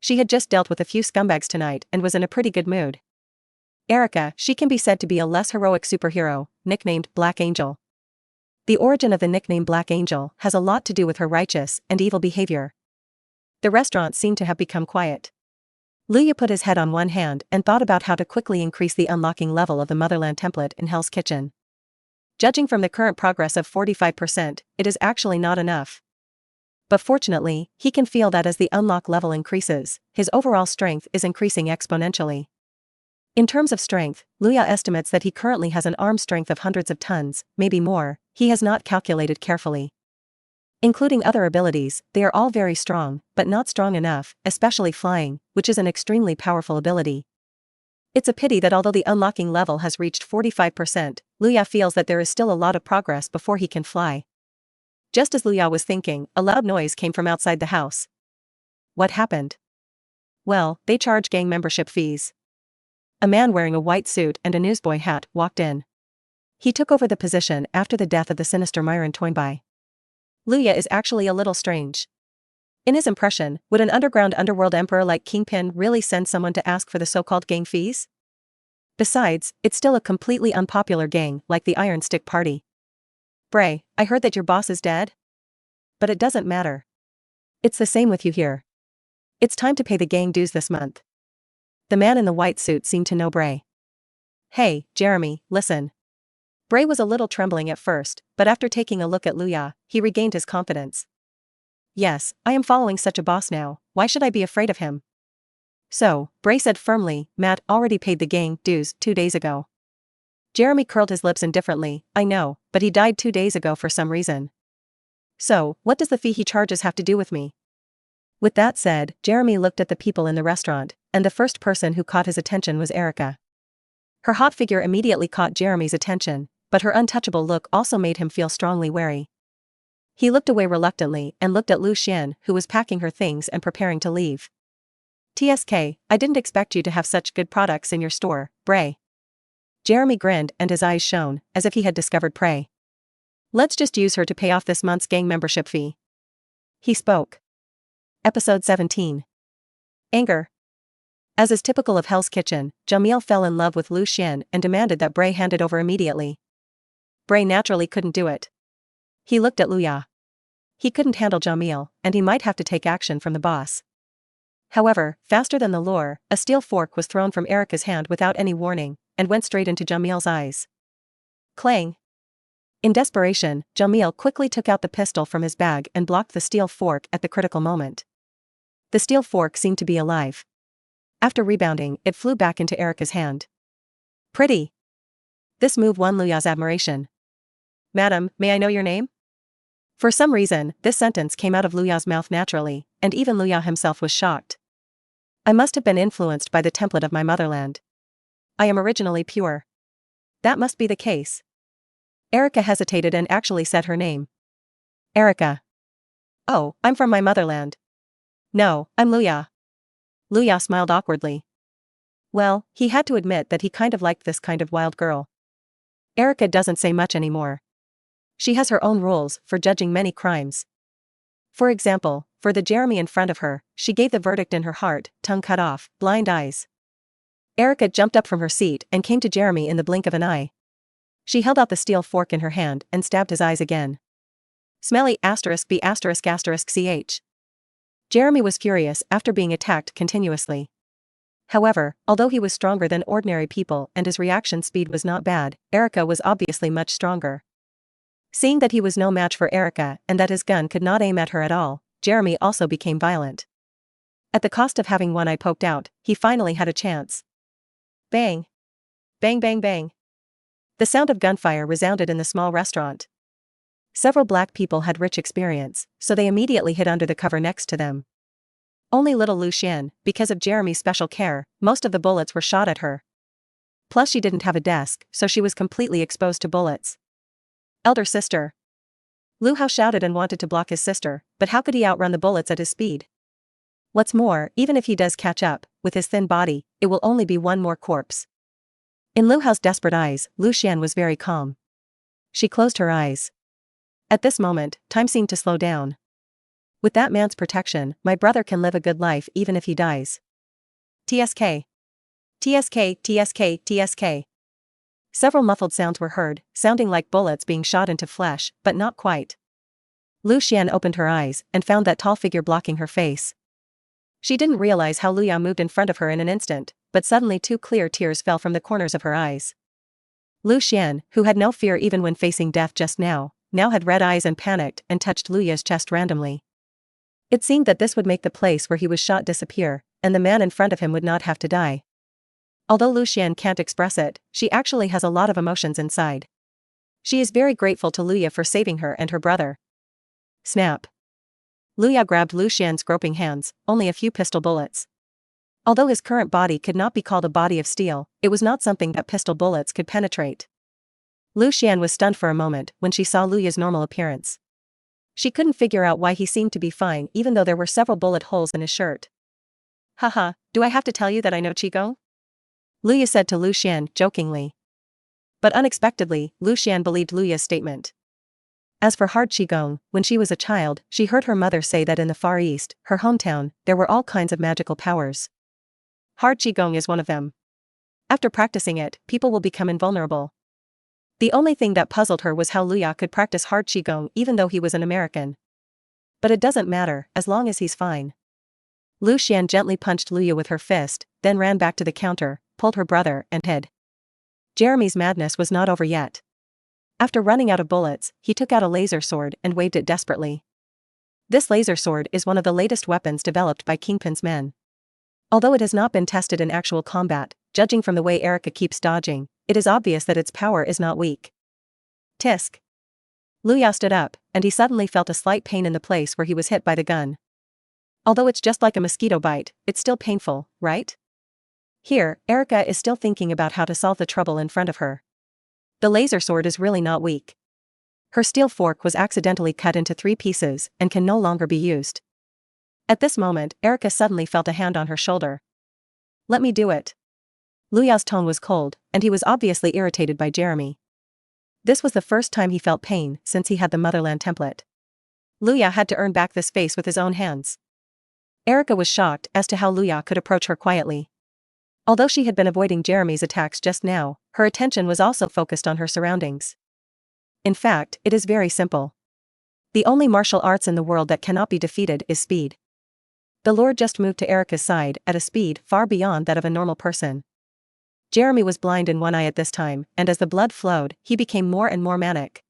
She had just dealt with a few scumbags tonight and was in a pretty good mood. Erica, she can be said to be a less heroic superhero, nicknamed Black Angel. The origin of the nickname Black Angel has a lot to do with her righteous and evil behavior. The restaurant seemed to have become quiet. Luya put his head on one hand and thought about how to quickly increase the unlocking level of the Motherland template in Hell's Kitchen. Judging from the current progress of 45%, it is actually not enough. But fortunately, he can feel that as the unlock level increases, his overall strength is increasing exponentially. In terms of strength, Luya estimates that he currently has an arm strength of hundreds of tons, maybe more. He has not calculated carefully. Including other abilities, they are all very strong, but not strong enough, especially flying, which is an extremely powerful ability. It's a pity that although the unlocking level has reached 45%, Luya feels that there is still a lot of progress before he can fly. Just as Luya was thinking, a loud noise came from outside the house. What happened? Well, they charge gang membership fees. A man wearing a white suit and a newsboy hat walked in. He took over the position after the death of the sinister Myron Toynbee. Luya is actually a little strange. In his impression, would an underworld emperor like Kingpin really send someone to ask for the so-called gang fees? Besides, it's still a completely unpopular gang like the Iron Stick Party. Bray, I heard that your boss is dead? But it doesn't matter. It's the same with you here. It's time to pay the gang dues this month. The man in the white suit seemed to know Bray. Hey, Jeremy, listen. Bray was a little trembling at first, but after taking a look at Luya, he regained his confidence. Yes, I am following such a boss now, why should I be afraid of him? So, Bray said firmly, Matt already paid the gang dues 2 days ago. Jeremy curled his lips indifferently, I know, but he died 2 days ago for some reason. So, what does the fee he charges have to do with me? With that said, Jeremy looked at the people in the restaurant, and the first person who caught his attention was Erica. Her hot figure immediately caught Jeremy's attention, but her untouchable look also made him feel strongly wary. He looked away reluctantly and looked at Lu Xian, who was packing her things and preparing to leave. TSK, I didn't expect you to have such good products in your store, Bray. Jeremy grinned and his eyes shone, as if he had discovered prey. Let's just use her to pay off this month's gang membership fee. He spoke. Episode 17. Anger. As is typical of Hell's Kitchen, Jamil fell in love with Lu Xian and demanded that Bray hand it over immediately. Bray naturally couldn't do it. He looked at Luya. He couldn't handle Jamil, and he might have to take action from the boss. However, faster than the lure, a steel fork was thrown from Erica's hand without any warning, and went straight into Jamil's eyes. Clang! In desperation, Jamil quickly took out the pistol from his bag and blocked the steel fork at the critical moment. The steel fork seemed to be alive. After rebounding, it flew back into Erica's hand. Pretty! This move won Luya's admiration. Madam, may I know your name? For some reason, this sentence came out of Luya's mouth naturally, and even Luya himself was shocked. I must have been influenced by the template of my motherland. I am originally pure. That must be the case. Erica hesitated and actually said her name. Erica. Oh, I'm from my motherland. No, I'm Luya. Luya smiled awkwardly. Well, he had to admit that he kind of liked this kind of wild girl. Erica doesn't say much anymore. She has her own rules for judging many crimes. For example, for the Jeremy in front of her, she gave the verdict in her heart, tongue cut off, blind eyes. Erica jumped up from her seat and came to Jeremy in the blink of an eye. She held out the steel fork in her hand and stabbed his eyes again. Smelly *B*****ch. Jeremy was furious after being attacked continuously. However, although he was stronger than ordinary people and his reaction speed was not bad, Erica was obviously much stronger. Seeing that he was no match for Erica and that his gun could not aim at her at all, Jeremy also became violent. At the cost of having one eye poked out, he finally had a chance. Bang! Bang bang bang! The sound of gunfire resounded in the small restaurant. Several black people had rich experience, so they immediately hid under the cover next to them. Only little Lu Xian, because of Jeremy's special care, most of the bullets were shot at her. Plus she didn't have a desk, so she was completely exposed to bullets. Elder sister. Lu Hao shouted and wanted to block his sister, but how could he outrun the bullets at his speed? What's more, even if he does catch up, with his thin body, it will only be one more corpse. In Lu Hao's desperate eyes, Lu Xian was very calm. She closed her eyes. At this moment, time seemed to slow down. With that man's protection, my brother can live a good life even if he dies. TSK. TSK, TSK, TSK. Several muffled sounds were heard, sounding like bullets being shot into flesh, but not quite. Lu Xian opened her eyes and found that tall figure blocking her face. She didn't realize how Luya moved in front of her in an instant, but suddenly two clear tears fell from the corners of her eyes. Lu Xian, who had no fear even when facing death just now had red eyes and panicked and touched Luya's chest randomly. It seemed that this would make the place where he was shot disappear, and the man in front of him would not have to die. Although Lu Xian can't express it, she actually has a lot of emotions inside. She is very grateful to Luya for saving her and her brother. Snap. Luya grabbed Lu Xian's groping hands, only a few pistol bullets. Although his current body could not be called a body of steel, it was not something that pistol bullets could penetrate. Lu Xian was stunned for a moment when she saw Luya's normal appearance. She couldn't figure out why he seemed to be fine even though there were several bullet holes in his shirt. Haha, do I have to tell you that I know Qigong? Luya said to Lu Xian jokingly. But unexpectedly, Lu Xian believed Luya's statement. As for hard Qigong, when she was a child, she heard her mother say that in the Far East, her hometown, there were all kinds of magical powers. Hard Qigong is one of them. After practicing it, people will become invulnerable. The only thing that puzzled her was how Luya could practice hard Qigong even though he was an American. But it doesn't matter, as long as he's fine. Lu Xian gently punched Luya with her fist, then ran back to the counter, pulled her brother, and hid. Jeremy's madness was not over yet. After running out of bullets, he took out a laser sword and waved it desperately. This laser sword is one of the latest weapons developed by Kingpin's men. Although it has not been tested in actual combat, judging from the way Erica keeps dodging, it is obvious that its power is not weak. Tisk. Luya stood up, and he suddenly felt a slight pain in the place where he was hit by the gun. Although it's just like a mosquito bite, it's still painful, right? Here, Erica is still thinking about how to solve the trouble in front of her. The laser sword is really not weak. Her steel fork was accidentally cut into 3 pieces and can no longer be used. At this moment, Erica suddenly felt a hand on her shoulder. Let me do it. Luya's tone was cold, and he was obviously irritated by Jeremy. This was the first time he felt pain since he had the motherland template. Luya had to earn back this face with his own hands. Erica was shocked as to how Luya could approach her quietly. Although she had been avoiding Jeremy's attacks just now, her attention was also focused on her surroundings. In fact, it is very simple. The only martial arts in the world that cannot be defeated is speed. The lure just moved to Erica's side at a speed far beyond that of a normal person. Jeremy was blind in one eye at this time, and as the blood flowed, he became more and more manic.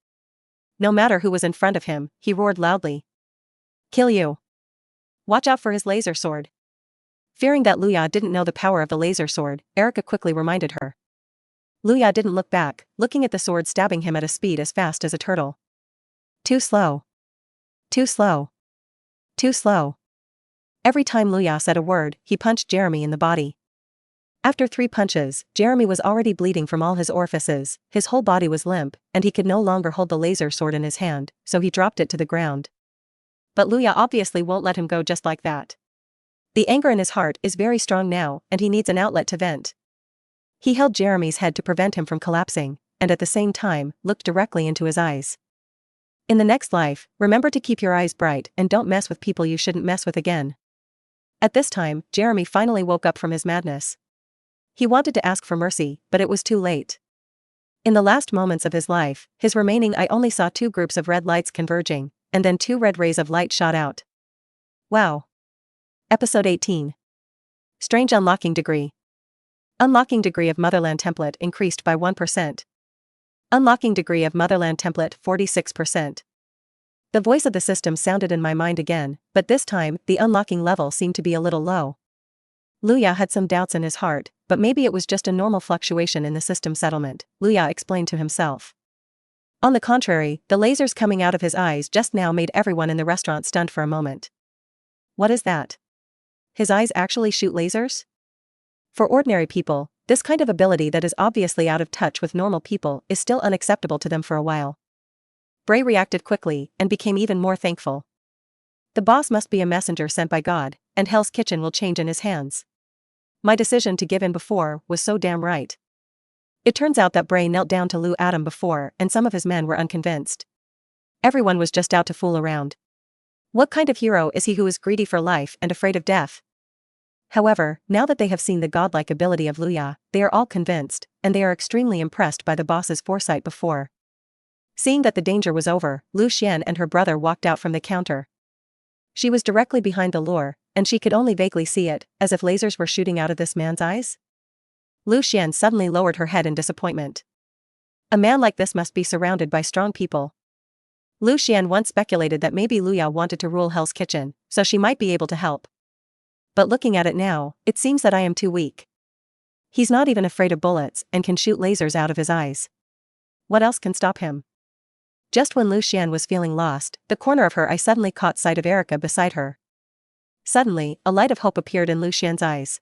No matter who was in front of him, he roared loudly. "Kill you! Watch out for his laser sword." Fearing that Luya didn't know the power of the laser sword, Erica quickly reminded her. Luya didn't look back, looking at the sword stabbing him at a speed as fast as a turtle. Too slow. Too slow. Too slow. Every time Luya said a word, he punched Jeremy in the body. After 3 punches, Jeremy was already bleeding from all his orifices, his whole body was limp, and he could no longer hold the laser sword in his hand, so he dropped it to the ground. But Luya obviously won't let him go just like that. The anger in his heart is very strong now, and he needs an outlet to vent. He held Jeremy's head to prevent him from collapsing, and at the same time, looked directly into his eyes. In the next life, remember to keep your eyes bright and don't mess with people you shouldn't mess with again. At this time, Jeremy finally woke up from his madness. He wanted to ask for mercy, but it was too late. In the last moments of his life, his remaining eye only saw 2 groups of red lights converging, and then 2 red rays of light shot out. Wow. Episode 18. Strange unlocking degree. Unlocking degree of Motherland template increased by 1%. Unlocking degree of Motherland template 46%. The voice of the system sounded in my mind again, but this time, the unlocking level seemed to be a little low. Luya had some doubts in his heart, but maybe it was just a normal fluctuation in the system settlement, Luya explained to himself. On the contrary, the lasers coming out of his eyes just now made everyone in the restaurant stunned for a moment. What is that? His eyes actually shoot lasers? For ordinary people, this kind of ability that is obviously out of touch with normal people is still unacceptable to them for a while. Bray reacted quickly, and became even more thankful. The boss must be a messenger sent by God, and Hell's Kitchen will change in his hands. My decision to give in before was so damn right. It turns out that Bray knelt down to Lou Adam before, and some of his men were unconvinced. Everyone was just out to fool around. What kind of hero is he who is greedy for life and afraid of death? However, now that they have seen the godlike ability of Luya, they are all convinced, and they are extremely impressed by the boss's foresight before. Seeing that the danger was over, Lu Xian and her brother walked out from the counter. She was directly behind the lure, and she could only vaguely see it, as if lasers were shooting out of this man's eyes. Lu Xian suddenly lowered her head in disappointment. A man like this must be surrounded by strong people. Lu Xian once speculated that maybe Luya wanted to rule Hell's Kitchen, so she might be able to help. But looking at it now, it seems that I am too weak. He's not even afraid of bullets and can shoot lasers out of his eyes. What else can stop him? Just when Lu Xian was feeling lost, the corner of her eye suddenly caught sight of Erica beside her. Suddenly, a light of hope appeared in Lu Xian's eyes.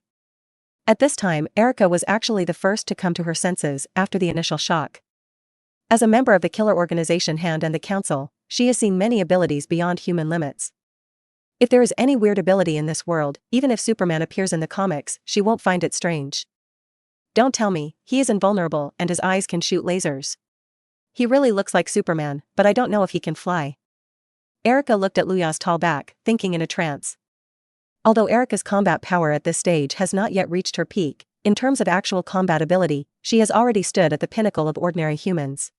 At this time, Erica was actually the first to come to her senses after the initial shock. As a member of the killer organization Hand and the Council, she has seen many abilities beyond human limits. If there is any weird ability in this world, even if Superman appears in the comics, she won't find it strange. Don't tell me, he is invulnerable and his eyes can shoot lasers. He really looks like Superman, but I don't know if he can fly. Erica looked at Luya's tall back, thinking in a trance. Although Erica's combat power at this stage has not yet reached her peak, in terms of actual combat ability, she has already stood at the pinnacle of ordinary humans.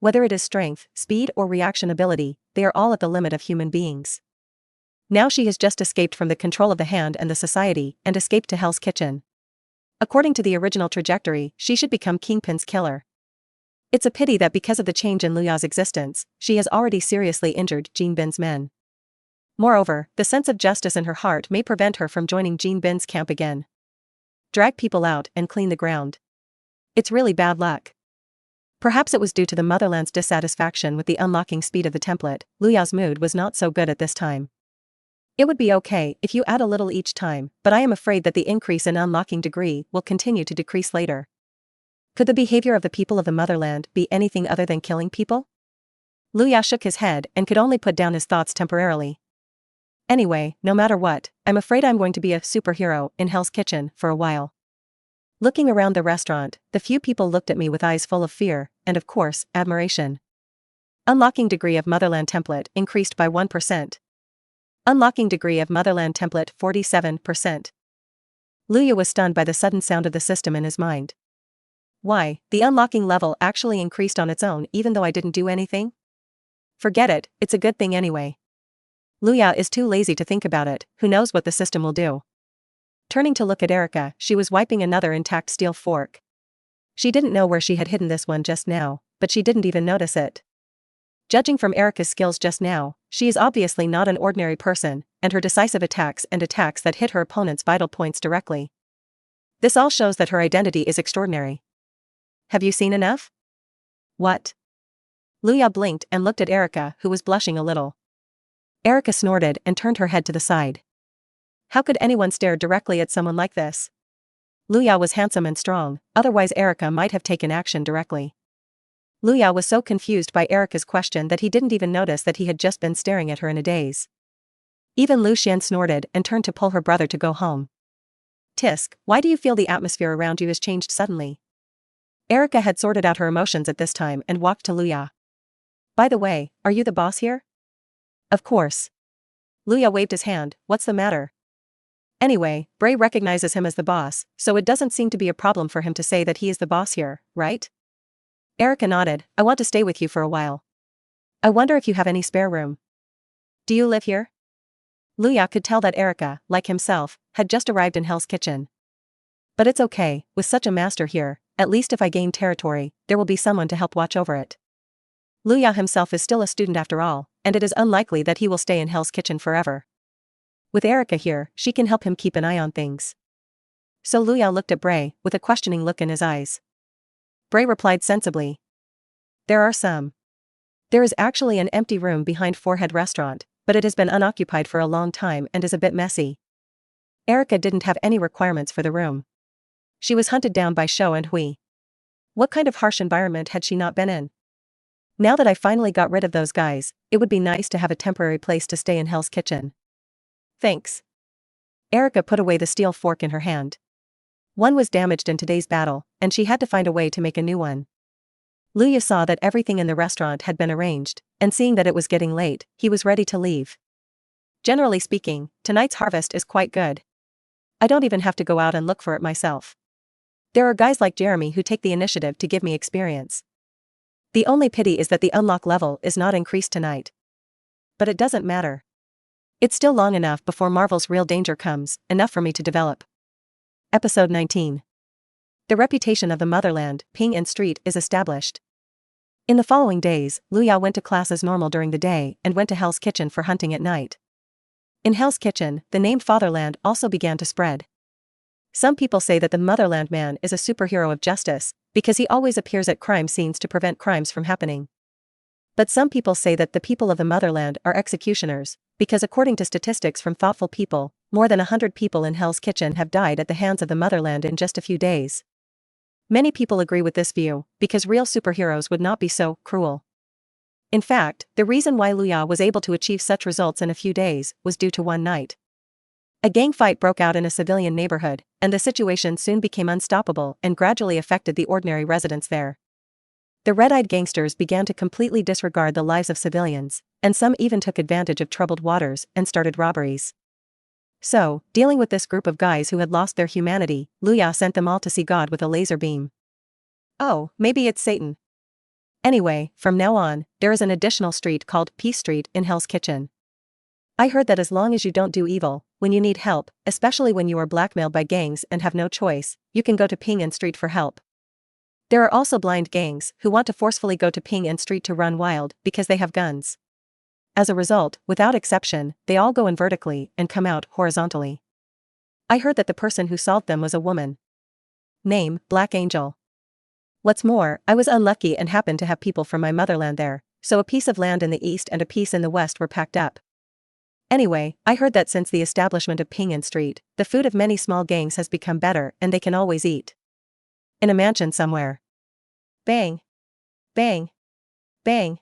Whether it is strength, speed or reaction ability, they are all at the limit of human beings. Now she has just escaped from the control of the Hand and the Society, and escaped to Hell's Kitchen. According to the original trajectory, she should become Kingpin's killer. It's a pity that because of the change in Luya's existence, she has already seriously injured Jean Bin's men. Moreover, the sense of justice in her heart may prevent her from joining Jean Bin's camp again. Drag people out and clean the ground. It's really bad luck. Perhaps it was due to the Motherland's dissatisfaction with the unlocking speed of the template, Luya's mood was not so good at this time. It would be okay if you add a little each time, but I am afraid that the increase in unlocking degree will continue to decrease later. Could the behavior of the people of the Motherland be anything other than killing people? Luya shook his head and could only put down his thoughts temporarily. Anyway, no matter what, I'm afraid I'm going to be a superhero in Hell's Kitchen for a while. Looking around the restaurant, the few people looked at me with eyes full of fear, and of course, admiration. Unlocking degree of Motherland template increased by 1%. Unlocking degree of Motherland template 47%. Luya was stunned by the sudden sound of the system in his mind. Why, the unlocking level actually increased on its own even though I didn't do anything? Forget it, it's a good thing anyway. Luya is too lazy to think about it, who knows what the system will do. Turning to look at Erica, she was wiping another intact steel fork. She didn't know where she had hidden this one just now, but she didn't even notice it. Judging from Erica's skills just now, she is obviously not an ordinary person, and her decisive attacks that hit her opponent's vital points directly. This all shows that her identity is extraordinary. Have you seen enough? What? Luya blinked and looked at Erica, who was blushing a little. Erica snorted and turned her head to the side. How could anyone stare directly at someone like this? Luya was handsome and strong, otherwise Erica might have taken action directly. Luya was so confused by Erica's question that he didn't even notice that he had just been staring at her in a daze. Even Lu Xian snorted and turned to pull her brother to go home. Tisk, why do you feel the atmosphere around you has changed suddenly? Erica had sorted out her emotions at this time and walked to Luya. By the way, are you the boss here? Of course. Luya waved his hand, what's the matter? Anyway, Bray recognizes him as the boss, so it doesn't seem to be a problem for him to say that he is the boss here, right? Erica nodded, I want to stay with you for a while. I wonder if you have any spare room. Do you live here? Luya could tell that Erica, like himself, had just arrived in Hell's Kitchen. But it's okay, with such a master here, at least if I gain territory, there will be someone to help watch over it. Luya himself is still a student after all, and it is unlikely that he will stay in Hell's Kitchen forever. With Erica here, she can help him keep an eye on things. So Luya looked at Bray, with a questioning look in his eyes. Bray replied sensibly. There are some. There is actually an empty room behind Forehead Restaurant, but it has been unoccupied for a long time and is a bit messy. Erica didn't have any requirements for the room. She was hunted down by Shou and Hui. What kind of harsh environment had she not been in? Now that I finally got rid of those guys, it would be nice to have a temporary place to stay in Hell's Kitchen. Thanks. Erica put away the steel fork in her hand. One was damaged in today's battle, and she had to find a way to make a new one. Luya saw that everything in the restaurant had been arranged, and seeing that it was getting late, he was ready to leave. Generally speaking, tonight's harvest is quite good. I don't even have to go out and look for it myself. There are guys like Jeremy who take the initiative to give me experience. The only pity is that the unlock level is not increased tonight. But it doesn't matter. It's still long enough before Marvel's real danger comes, enough for me to develop. Episode 19. The reputation of the motherland, Ping and Street, is established. In the following days, Luya went to class as normal during the day and went to Hell's Kitchen for hunting at night. In Hell's Kitchen, the name Fatherland also began to spread. Some people say that the Motherland Man is a superhero of justice, because he always appears at crime scenes to prevent crimes from happening. But some people say that the people of the Motherland are executioners, because according to statistics from thoughtful people, more than 100 people in Hell's Kitchen have died at the hands of the Motherland in just a few days. Many people agree with this view, because real superheroes would not be so cruel. In fact, the reason why Luya was able to achieve such results in a few days was due to one night. A gang fight broke out in a civilian neighborhood, and the situation soon became unstoppable and gradually affected the ordinary residents there. The red-eyed gangsters began to completely disregard the lives of civilians, and some even took advantage of troubled waters and started robberies. So, dealing with this group of guys who had lost their humanity, Luya sent them all to see God with a laser beam. Oh, maybe it's Satan. Anyway, from now on, there is an additional street called Peace Street in Hell's Kitchen. I heard that as long as you don't do evil, when you need help, especially when you are blackmailed by gangs and have no choice, you can go to Ping and Street for help. There are also blind gangs who want to forcefully go to Ping and Street to run wild because they have guns. As a result, without exception, they all go in vertically and come out horizontally. I heard that the person who solved them was a woman. Name, Black Angel. What's more, I was unlucky and happened to have people from my motherland there, so a piece of land in the east and a piece in the west were packed up. Anyway, I heard that since the establishment of Ping and Street, the food of many small gangs has become better and they can always eat. In a mansion somewhere. Bang. Bang. Bang.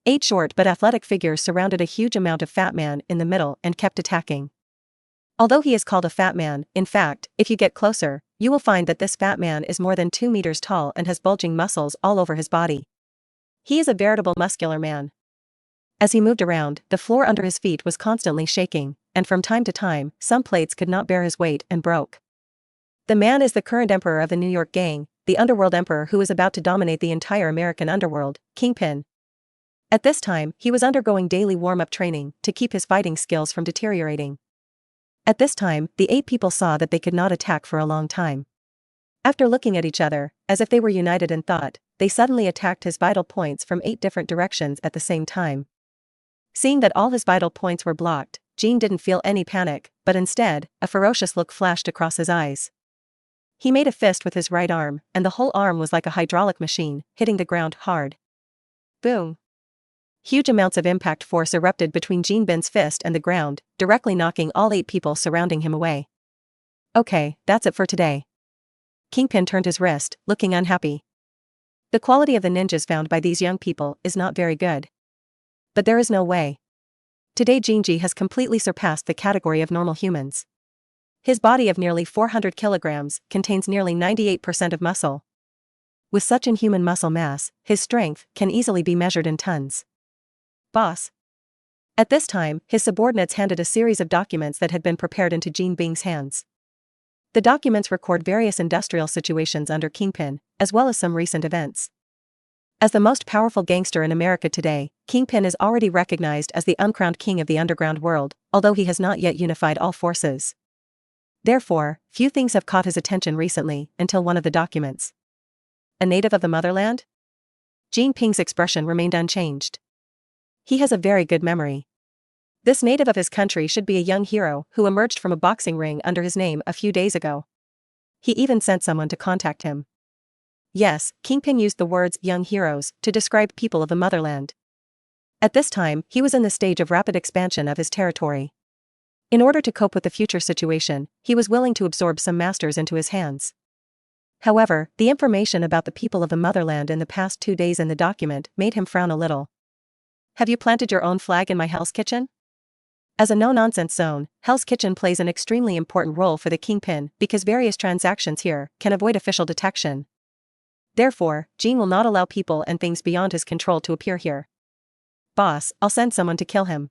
8 short but athletic figures surrounded a huge amount of Fat Man in the middle and kept attacking. Although he is called a fat man, in fact, if you get closer, you will find that this fat man is more than 2 meters tall and has bulging muscles all over his body. He is a veritable muscular man. As he moved around, the floor under his feet was constantly shaking, and from time to time, some plates could not bear his weight and broke. The man is the current emperor of the New York gang, the underworld emperor who is about to dominate the entire American underworld, Kingpin. At this time, he was undergoing daily warm-up training to keep his fighting skills from deteriorating. At this time, the 8 people saw that they could not attack for a long time. After looking at each other, as if they were united in thought, they suddenly attacked his vital points from 8 different directions at the same time. Seeing that all his vital points were blocked, Jean didn't feel any panic, but instead, a ferocious look flashed across his eyes. He made a fist with his right arm, and the whole arm was like a hydraulic machine, hitting the ground hard. Boom! Huge amounts of impact force erupted between Jean Bin's fist and the ground, directly knocking all 8 people surrounding him away. Okay, that's it for today. Kingpin turned his wrist, looking unhappy. The quality of the ninjas found by these young people is not very good. But there is no way. Today Jinji has completely surpassed the category of normal humans. His body of nearly 400 kilograms contains nearly 98% of muscle. With such inhuman muscle mass, his strength can easily be measured in tons. Boss. At this time, his subordinates handed a series of documents that had been prepared into Jean Bing's hands. The documents record various industrial situations under Kingpin, as well as some recent events. As the most powerful gangster in America today, Kingpin is already recognized as the uncrowned king of the underground world, although he has not yet unified all forces. Therefore, few things have caught his attention recently, until one of the documents. A native of the motherland? Jean Ping's expression remained unchanged. He has a very good memory. This native of his country should be a young hero who emerged from a boxing ring under his name a few days ago. He even sent someone to contact him. Yes, Kingpin used the words young heroes to describe people of the motherland. At this time, he was in the stage of rapid expansion of his territory. In order to cope with the future situation, he was willing to absorb some masters into his hands. However, the information about the people of the motherland in the past 2 days in the document made him frown a little. Have you planted your own flag in my Hell's Kitchen? As a no-nonsense zone, Hell's Kitchen plays an extremely important role for the Kingpin because various transactions here can avoid official detection. Therefore, Jean will not allow people and things beyond his control to appear here. Boss, I'll send someone to kill him.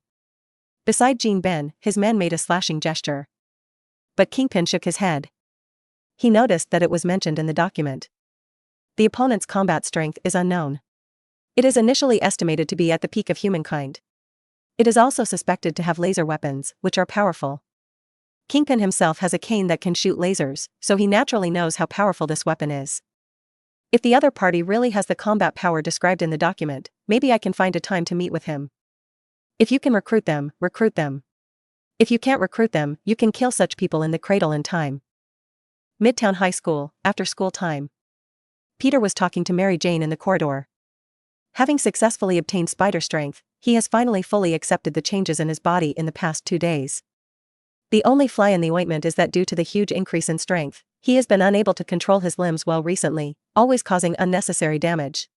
Beside Jean Bin, his men made a slashing gesture. But Kingpin shook his head. He noticed that it was mentioned in the document. The opponent's combat strength is unknown. It is initially estimated to be at the peak of humankind. It is also suspected to have laser weapons, which are powerful. Kingpin himself has a cane that can shoot lasers, so he naturally knows how powerful this weapon is. If the other party really has the combat power described in the document, maybe I can find a time to meet with him. If you can recruit them, recruit them. If you can't recruit them, you can kill such people in the cradle in time. Midtown High School, after school time. Peter was talking to Mary Jane in the corridor. Having successfully obtained spider strength, he has finally fully accepted the changes in his body in the past 2 days. The only fly in the ointment is that due to the huge increase in strength, he has been unable to control his limbs well recently, always causing unnecessary damage.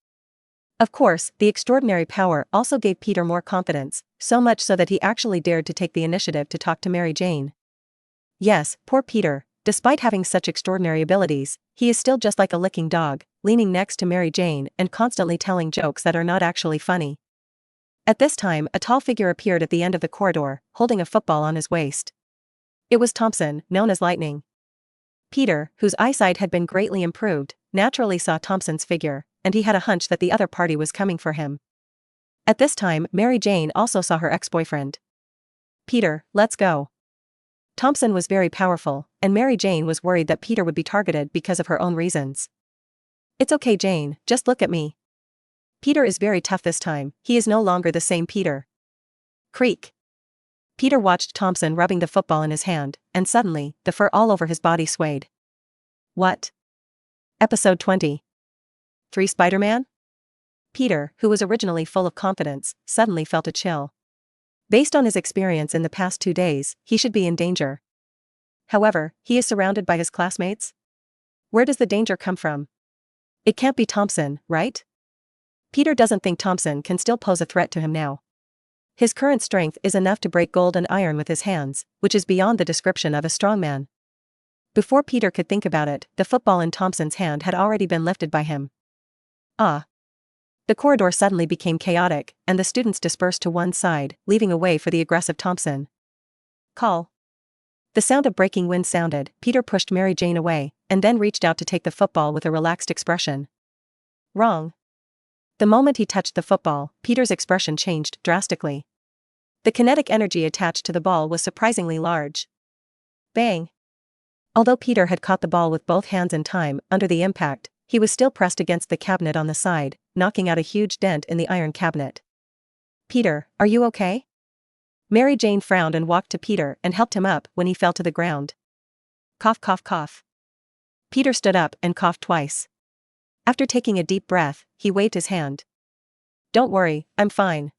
Of course, the extraordinary power also gave Peter more confidence, so much so that he actually dared to take the initiative to talk to Mary Jane. Yes, poor Peter, despite having such extraordinary abilities, he is still just like a licking dog, leaning next to Mary Jane and constantly telling jokes that are not actually funny. At this time, a tall figure appeared at the end of the corridor, holding a football on his waist. It was Thompson, known as Lightning. Peter, whose eyesight had been greatly improved, naturally saw Thompson's figure, and he had a hunch that the other party was coming for him. At this time, Mary Jane also saw her ex-boyfriend. Peter, let's go. Thompson was very powerful, and Mary Jane was worried that Peter would be targeted because of her own reasons. It's okay, Jane, just look at me. Peter is very tough this time, he is no longer the same Peter. Creak. Peter watched Thompson rubbing the football in his hand, and suddenly, the fur all over his body swayed. What? Episode 20. 3 Spider-Man? Peter, who was originally full of confidence, suddenly felt a chill. Based on his experience in the past 2 days, he should be in danger. However, he is surrounded by his classmates? Where does the danger come from? It can't be Thompson, right? Peter doesn't think Thompson can still pose a threat to him now. His current strength is enough to break gold and iron with his hands, which is beyond the description of a strong man. Before Peter could think about it, the football in Thompson's hand had already been lifted by him. Ah! The corridor suddenly became chaotic, and the students dispersed to one side, leaving a way for the aggressive Thompson. Call. The sound of breaking wind sounded. Peter pushed Mary Jane away, and then reached out to take the football with a relaxed expression. Wrong. The moment he touched the football, Peter's expression changed drastically. The kinetic energy attached to the ball was surprisingly large. Bang! Although Peter had caught the ball with both hands in time, under the impact, he was still pressed against the cabinet on the side, knocking out a huge dent in the iron cabinet. Peter, are you okay? Mary Jane frowned and walked to Peter and helped him up when he fell to the ground. Cough, cough, cough. Peter stood up and coughed twice. After taking a deep breath, he waved his hand. Don't worry, I'm fine.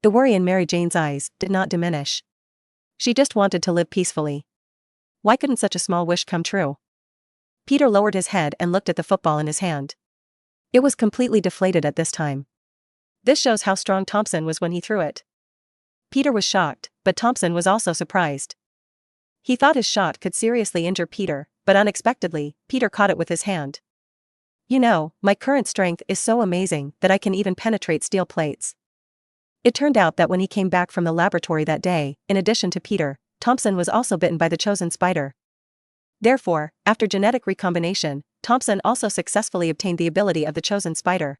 The worry in Mary Jane's eyes did not diminish. She just wanted to live peacefully. Why couldn't such a small wish come true? Peter lowered his head and looked at the football in his hand. It was completely deflated at this time. This shows how strong Thompson was when he threw it. Peter was shocked, but Thompson was also surprised. He thought his shot could seriously injure Peter, but unexpectedly, Peter caught it with his hand. You know, my current strength is so amazing that I can even penetrate steel plates. It turned out that when he came back from the laboratory that day, in addition to Peter, Thompson was also bitten by the chosen spider. Therefore, after genetic recombination, Thompson also successfully obtained the ability of the chosen spider.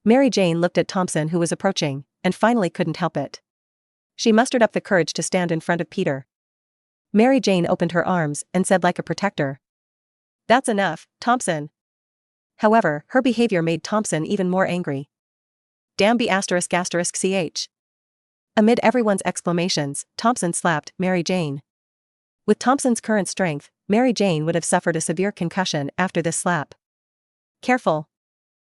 Mary Jane looked at Thompson, who was approaching, and finally couldn't help it. She mustered up the courage to stand in front of Peter. Mary Jane opened her arms and said like a protector, "That's enough, Thompson." However, her behavior made Thompson even more angry. Damn be ***ch. Amid everyone's exclamations, Thompson slapped Mary Jane. With Thompson's current strength, Mary Jane would have suffered a severe concussion after this slap. Careful.